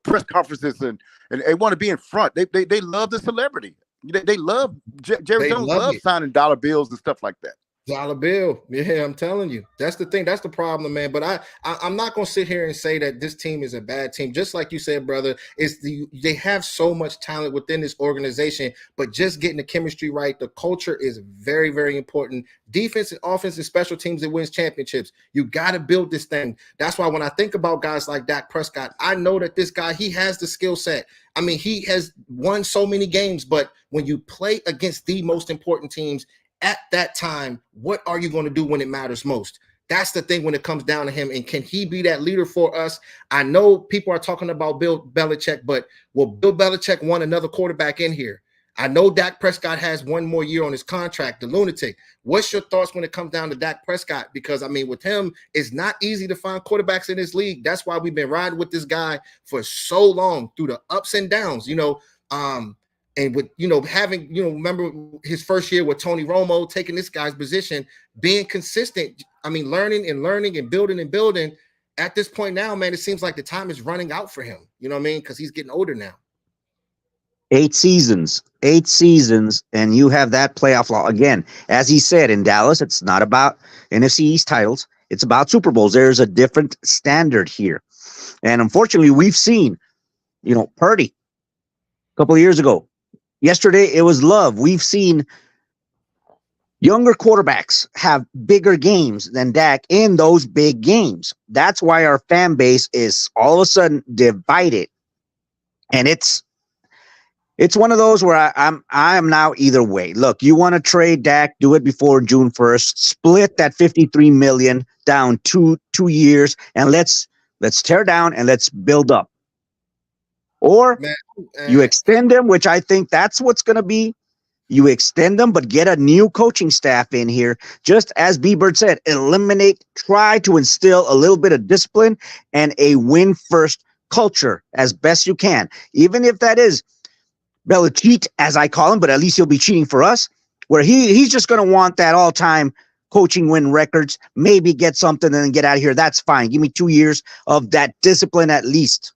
press conferences, and they want to be in front. They love the celebrity. They love Jerry They Jones love loves it. signing dollar bills and stuff like that. Dollar bill. Yeah, I'm telling you. That's the thing. That's the problem, man. But I'm not gonna sit here and say that this team is a bad team. Just like you said, brother, they have so much talent within this organization, but just getting the chemistry right, the culture is very, very important. Defense and offense and special teams that wins championships. You got to build this thing. That's why when I think about guys like Dak Prescott, I know that this guy, he has the skill set. I mean, he has won so many games, but when you play against the most important teams, at that time, what are you going to do when it matters most? That's the thing when it comes down to him. And can he be that leader for us? I know people are talking about Bill Belichick, but will Bill Belichick want another quarterback in here? I know Dak Prescott has one more year on his contract, the lunatic. What's your thoughts when it comes down to Dak Prescott? Because, I mean, with him, it's not easy to find quarterbacks in this league. That's why we've been riding with this guy for so long through the ups and downs, and with, having, remember his first year with Tony Romo, taking this guy's position, being consistent. I mean, learning and building. At this point now, man, it seems like the time is running out for him. You know what I mean? Because he's getting older now. 8 seasons, and you have that playoff law. Again, as he said in Dallas, it's not about NFC East titles. It's about Super Bowls. There's a different standard here. And unfortunately, we've seen, Purdy a couple of years ago. Yesterday, it was Love. We've seen younger quarterbacks have bigger games than Dak in those big games. That's why our fan base is all of a sudden divided. And it's one of those where I'm now either way. Look, you want to trade Dak, do it before June 1st. Split that $53 million down two years, and let's tear down and let's build up. Or you extend them, which I think that's what's going to be. You extend them, but get a new coaching staff in here. Just as B-Bird said, try to instill a little bit of discipline and a win-first culture as best you can. Even if that is Belichick, as I call him, but at least he'll be cheating for us, where he's just going to want that all-time coaching win records, maybe get something and then get out of here. That's fine. Give me 2 years of that discipline at least.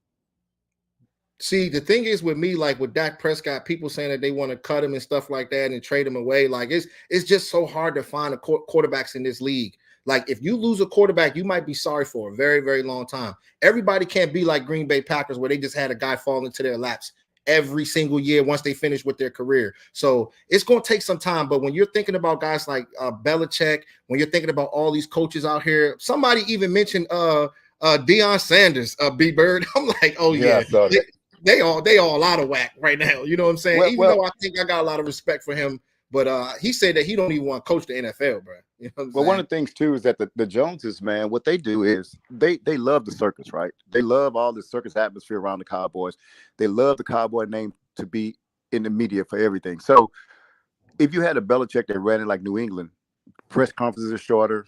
See, the thing is with me, like with Dak Prescott, people saying that they want to cut him and stuff like that and trade him away. Like it's just so hard to find quarterbacks in this league. Like if you lose a quarterback, you might be sorry for a very, very long time. Everybody can't be like Green Bay Packers where they just had a guy fall into their laps every single year once they finish with their career. So it's going to take some time. But when you're thinking about guys like Belichick, when you're thinking about all these coaches out here, somebody even mentioned Deion Sanders, B-Bird. I'm like, oh yeah. They all out of whack right now. You know what I'm saying? Though I think I got a lot of respect for him, but he said that he don't even want to coach the NFL, bro. You know what I'm saying? One of the things too is that the Joneses, man, what they do is they love the circus, right? They love all the circus atmosphere around the Cowboys. They love the Cowboy name to be in the media for everything. So if you had a Belichick that ran it like New England, press conferences are shorter.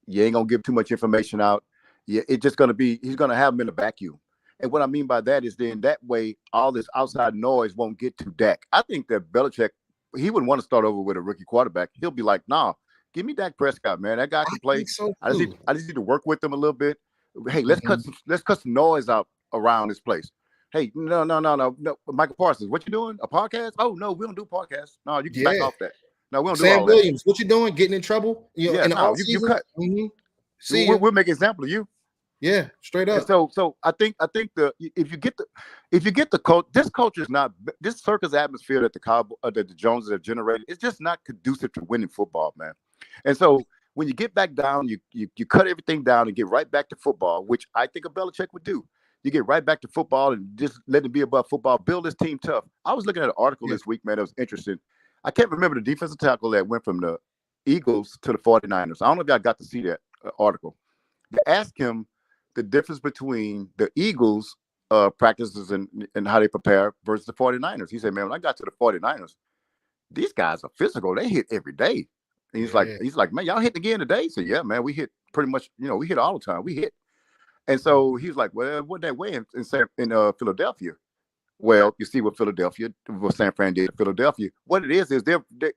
You ain't gonna give too much information out. Yeah, it's just gonna be he's gonna have them in a vacuum. And what I mean by that is then that way all this outside noise won't get to Dak. I think that Belichick, he wouldn't want to start over with a rookie quarterback. He'll be like, nah, give me Dak Prescott, man. That guy can play. So I just need to work with him a little bit. Hey, let's cut some noise out around this place. Hey, no, Michael Parsons, what you doing? A podcast? Oh no, we don't do podcasts. No, you can back off that. No, we don't do all that. Sam Williams, what you doing? Getting in trouble? In the offseason? You cut. Mm-hmm. See, we'll make an example of you. Yeah, straight up. And so I think if you get the coach, this culture is not this circus atmosphere that the Joneses have generated. It's just not conducive to winning football, man. And so when you get back down, you cut everything down and get right back to football, which I think a Belichick would do. You get right back to football and just let it be above football. Build this team tough. I was looking at an article this week, man, that was interesting. I can't remember the defensive tackle that went from the Eagles to the 49ers. I don't know if y'all got to see that article. They asked him the difference between the Eagles practices and how they prepare versus the 49ers. He said, man, when I got to the 49ers, these guys are physical. They hit every day. And he's like, man, y'all hit again today? He said, yeah, man, we hit pretty much, we hit all the time. We hit. And so he was like, well, what that way in Philadelphia? Well, you see what San Fran did to Philadelphia. What it is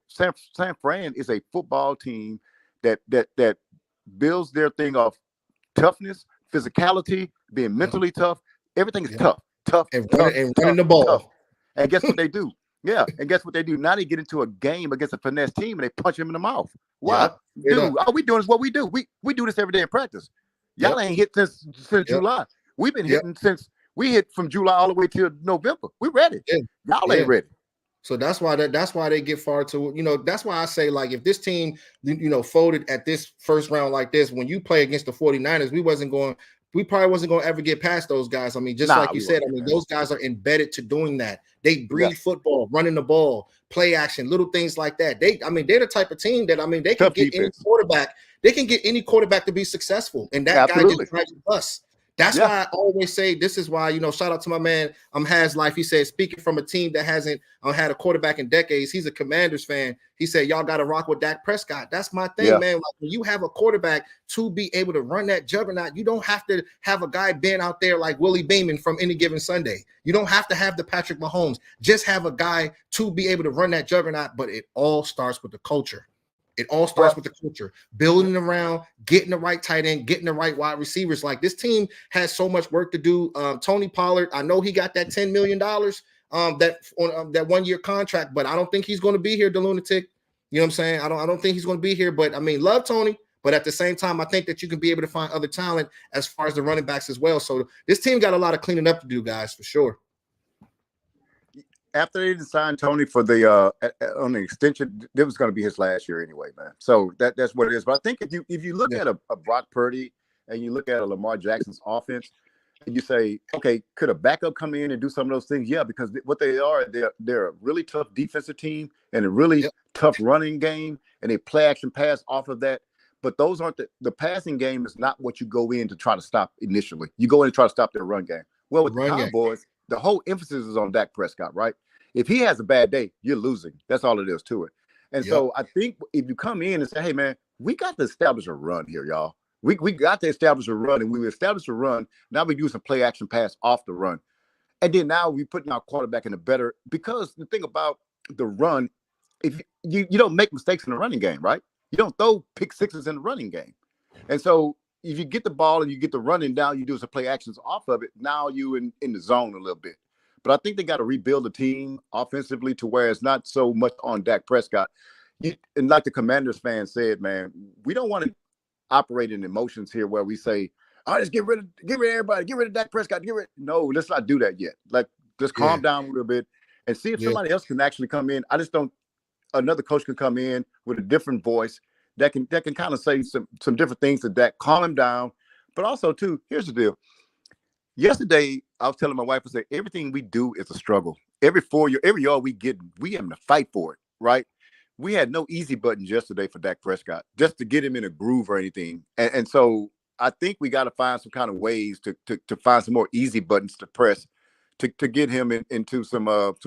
San Fran is a football team that builds their thing off toughness, physicality, being mentally tough. Everything is Yeah. tough, tough, And tough, running tough, the ball. tough. And guess what they do? Yeah, and guess what they do? Now they get into a game against a finesse team and they punch him in the mouth. Why? Yep. Straight Dude, up. all we doing is what we do. We do this every day in practice. Y'all Yep. ain't hit since Yep. July. We've been Yep. hitting since we hit from July all the way till November. We ready. Yeah. Y'all Yeah. ain't ready. So that's why they get far to, that's why I say, like, if this team, folded at this first round like this, when you play against the 49ers, we probably wasn't going to ever get past those guys. I mean, just like you said, I mean, those guys are embedded to doing that. They breed football, running the ball, play action, little things like that. They're the type of team that, I mean, they can Tough get defense. any quarterback. They can get any quarterback to be successful. And that guy just drives the bus. That's why I always say, this is why, shout out to my man, Has Life. He said, speaking from a team that hasn't had a quarterback in decades, he's a Commanders fan. He said, y'all got to rock with Dak Prescott. That's my thing, man. Like, when you have a quarterback to be able to run that juggernaut, you don't have to have a guy been out there like Willie Beeman from Any Given Sunday. You don't have to have the Patrick Mahomes. Just have a guy to be able to run that juggernaut, but it all starts with the culture. It all starts with the culture, building around, getting the right tight end, getting the right wide receivers. Like, this team has so much work to do. Tony Pollard, I know he got that $10 million that on that 1 year contract, but I don't think he's going to be here, the lunatic. You know what I'm saying? I don't think he's going to be here. But I mean, love Tony, but at the same time, I think that you can be able to find other talent as far as the running backs as well. So this team got a lot of cleaning up to do, guys, for sure. After they didn't sign Tony for the on the extension, it was going to be his last year anyway, man. So that's what it is. But I think if you look at a Brock Purdy and you look at a Lamar Jackson's offense, and you say, okay, could a backup come in and do some of those things? Yeah, because what they are, they're a really tough defensive team and a really tough running game, and they play action pass off of that. But those aren't the passing game is not what you go in to try to stop initially. You go in and try to stop their run game. Well, with the Cowboys, the whole emphasis is on Dak Prescott, right? If he has a bad day, you're losing. That's all it is to it. And so I think if you come in and say, hey, man, we got to establish a run here, y'all. We got to establish a run, and we established a run. Now we do some play action pass off the run. And then now we're putting our quarterback in a better, because the thing about the run, if you don't make mistakes in the running game, right? You don't throw pick sixes in the running game. And so if you get the ball and you get the running down, you do some play actions off of it. Now you in the zone a little bit. But I think they got to rebuild the team offensively to where it's not so much on Dak Prescott. And like the Commanders fan said, man, we don't want to operate in emotions here where we say, "Oh, just get rid of everybody, get rid of Dak Prescott, No, let's not do that yet. Like, just calm down a little bit and see if somebody else can actually come in. I just don't. Another coach can come in with a different voice that can kind of say some different things to Dak, calm him down. But also, too, here's the deal. Yesterday, I was telling my wife, I said, everything we do is a struggle. Every yard we get, we having to fight for it, right? We had no easy buttons yesterday for Dak Prescott, just to get him in a groove or anything. And so I think we got to find some kind of ways to find some more easy buttons to press to get him into some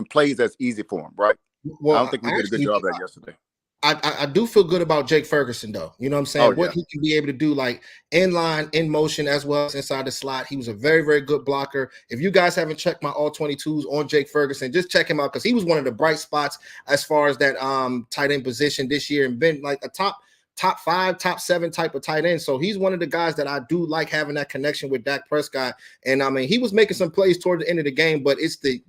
plays that's easy for him, right? Well, I don't think we did a good job of that yesterday. I do feel good about Jake Ferguson, though. You know what I'm saying? What he can be able to do, like in line, in motion, as well as inside the slot. He was a very, very good blocker. If you guys haven't checked my all 22s on Jake Ferguson, just check him out, because he was one of the bright spots as far as that tight end position this year, and been like a top 5, top 7 type of tight end. So he's one of the guys that I do like having that connection with Dak Prescott. And I mean, he was making some plays toward the end of the game, but it's the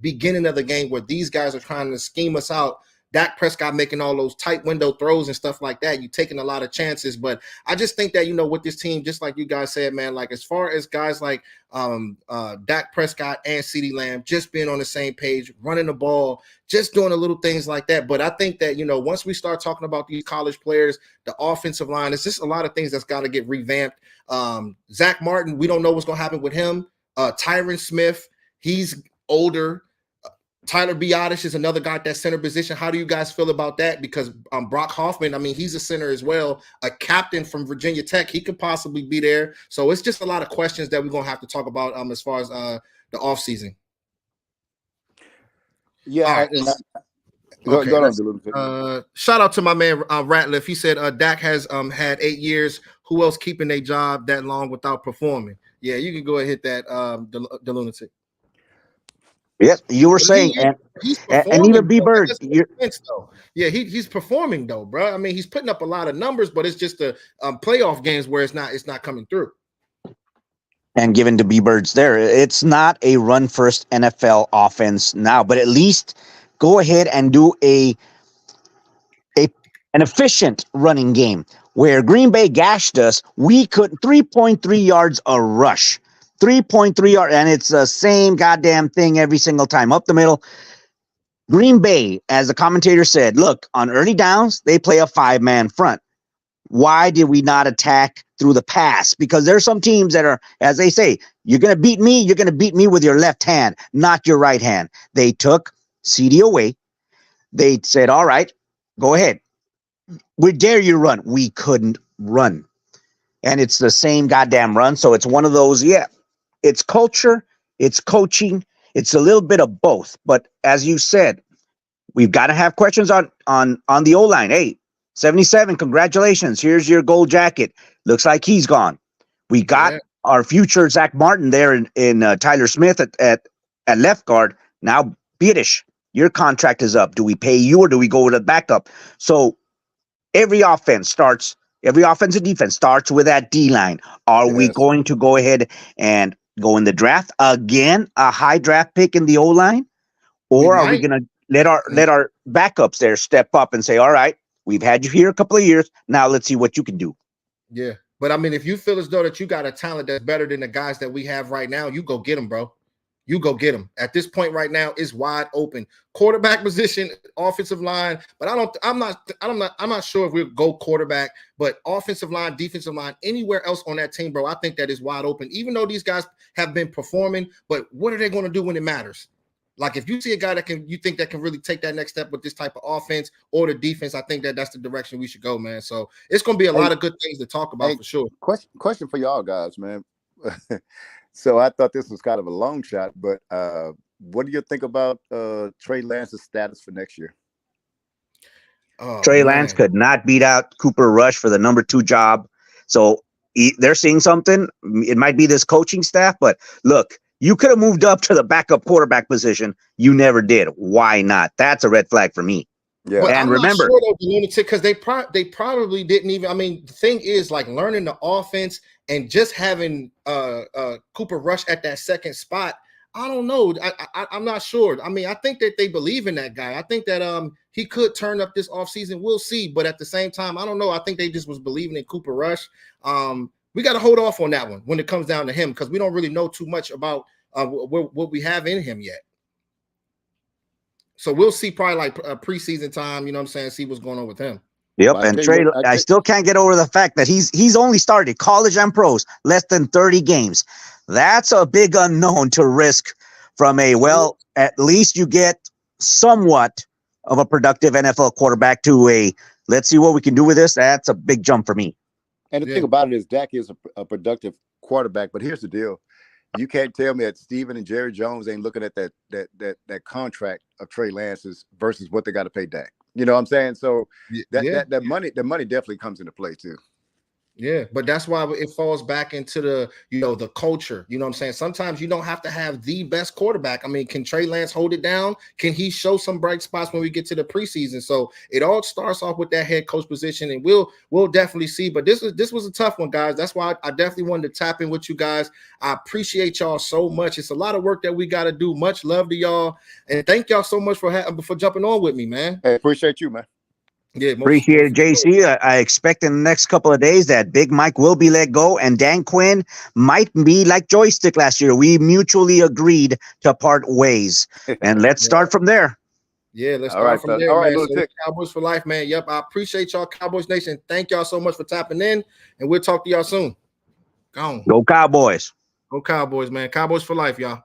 beginning of the game where these guys are trying to scheme us out. Dak Prescott making all those tight window throws and stuff like that. You're taking a lot of chances. But I just think that, with this team, just like you guys said, man, like as far as guys like Dak Prescott and CeeDee Lamb just being on the same page, running the ball, just doing the little things like that. But I think that, once we start talking about these college players, the offensive line, it's just a lot of things that's got to get revamped. Zach Martin, we don't know what's going to happen with him. Tyron Smith, he's older. Tyler Biotish is another guy at that center position. How do you guys feel about that? Because Brock Hoffman, I mean, he's a center as well, a captain from Virginia Tech. He could possibly be there. So it's just a lot of questions that we're going to have to talk about as far as the offseason. Yeah. Shout out to my man Ratliff. He said Dak has had 8 years. Who else keeping a job that long without performing? Yeah, you can go ahead and hit that, the lunatic. Yes, you were saying, and even B Bird, he's performing though, bro. I mean, he's putting up a lot of numbers, but it's just the playoff games where it's not coming through. and given to B-Birds there. It's not a run-first NFL offense now, but at least go ahead and do an efficient running game. Where Green Bay gashed us, we could 3.3 yards a rush. 3.3 yards, and it's the same goddamn thing every single time. Up the middle. Green Bay, as the commentator said, look, on early downs, they play a 5-man front. Why did we not attack through the pass? Because there's some teams that are, as they say, you're going to beat me with your left hand, not your right hand. They took CD away. They said, all right, go ahead. We dare you run. We couldn't run. And it's the same goddamn run. So it's one of those, it's culture, it's coaching, it's a little bit of both. But as you said, we've got to have questions on the O-line. Hey, 77, congratulations. Here's your gold jacket. Looks like he's gone. We got our future Zach Martin there in Tyler Smith at left guard. Now, Biedish, your contract is up. Do we pay you or do we go with a backup? So every offensive defense starts with that D-line. Are we going to go ahead and go in the draft again, a high draft pick in the O-line? Or are we going to let our backups there step up and say, all right, we've had you here a couple of years. Now let's see what you can do. Yeah. But I mean, if you feel as though that you got a talent that's better than the guys that we have right now, you go get them, bro. You go get them. At this point right now, it's wide open. Quarterback position, offensive line, but I'm not sure if we'll go quarterback, but offensive line, defensive line, anywhere else on that team, bro, I think that is wide open. Even though these guys have been performing, but what are they going to do when it matters? Like if you see a guy that you think that can really take that next step with this type of offense or the defense, I think that's the direction we should go, man. So it's going to be a lot of good things to talk about for sure. Question for y'all guys, man. So I thought this was kind of a long shot, but what do you think about Trey Lance's status for next year? Trey Lance could not beat out Cooper Rush for the number 2 job. So they're seeing something. It might be this coaching staff, but look, you could have moved up to the backup quarterback position. You never did. Why not? That's a red flag for me. Yeah, but and remember, because they probably didn't even. I mean, the thing is, like learning the offense and just having Cooper Rush at that second spot. I don't know. I'm not sure. I mean, I think that they believe in that guy. I think that he could turn up this offseason. We'll see. But at the same time, I don't know. I think they just was believing in Cooper Rush. We got to hold off on that one when it comes down to him because we don't really know too much about what we have in him yet. So we'll see probably like preseason time, you know what I'm saying, see what's going on with him. Yep, and Trey, I still can't get over the fact that he's only started college and pros less than 30 games. That's a big unknown to risk from at least you get somewhat of a productive NFL quarterback to let's see what we can do with this. That's a big jump for me. And the thing about it is Dak is a productive quarterback, but here's the deal. You can't tell me that Steven and Jerry Jones ain't looking at that contract of Trey Lance's versus what they got to pay Dak. You know what I'm saying? So that money definitely comes into play too. Yeah, but that's why it falls back into the culture. You know what I'm saying? Sometimes you don't have to have the best quarterback. I mean, can Trey Lance hold it down? Can he show some bright spots when we get to the preseason? So it all starts off with that head coach position, and we'll definitely see. But this was a tough one, guys. That's why I definitely wanted to tap in with you guys. I appreciate y'all so much. It's a lot of work that we got to do. Much love to y'all, and thank y'all so much for jumping on with me, man. Hey, appreciate you, man. Yeah, appreciate it, JC. I expect in the next couple of days that Big Mike will be let go and Dan Quinn might be like Joystick last year. We mutually agreed to part ways, and let's start from there. Yeah, let's start from there, man. So Cowboys for life, man. Yep, I appreciate y'all, Cowboys Nation. Thank y'all so much for tapping in, and we'll talk to y'all soon. Go Cowboys. Go Cowboys, man. Cowboys for life, y'all.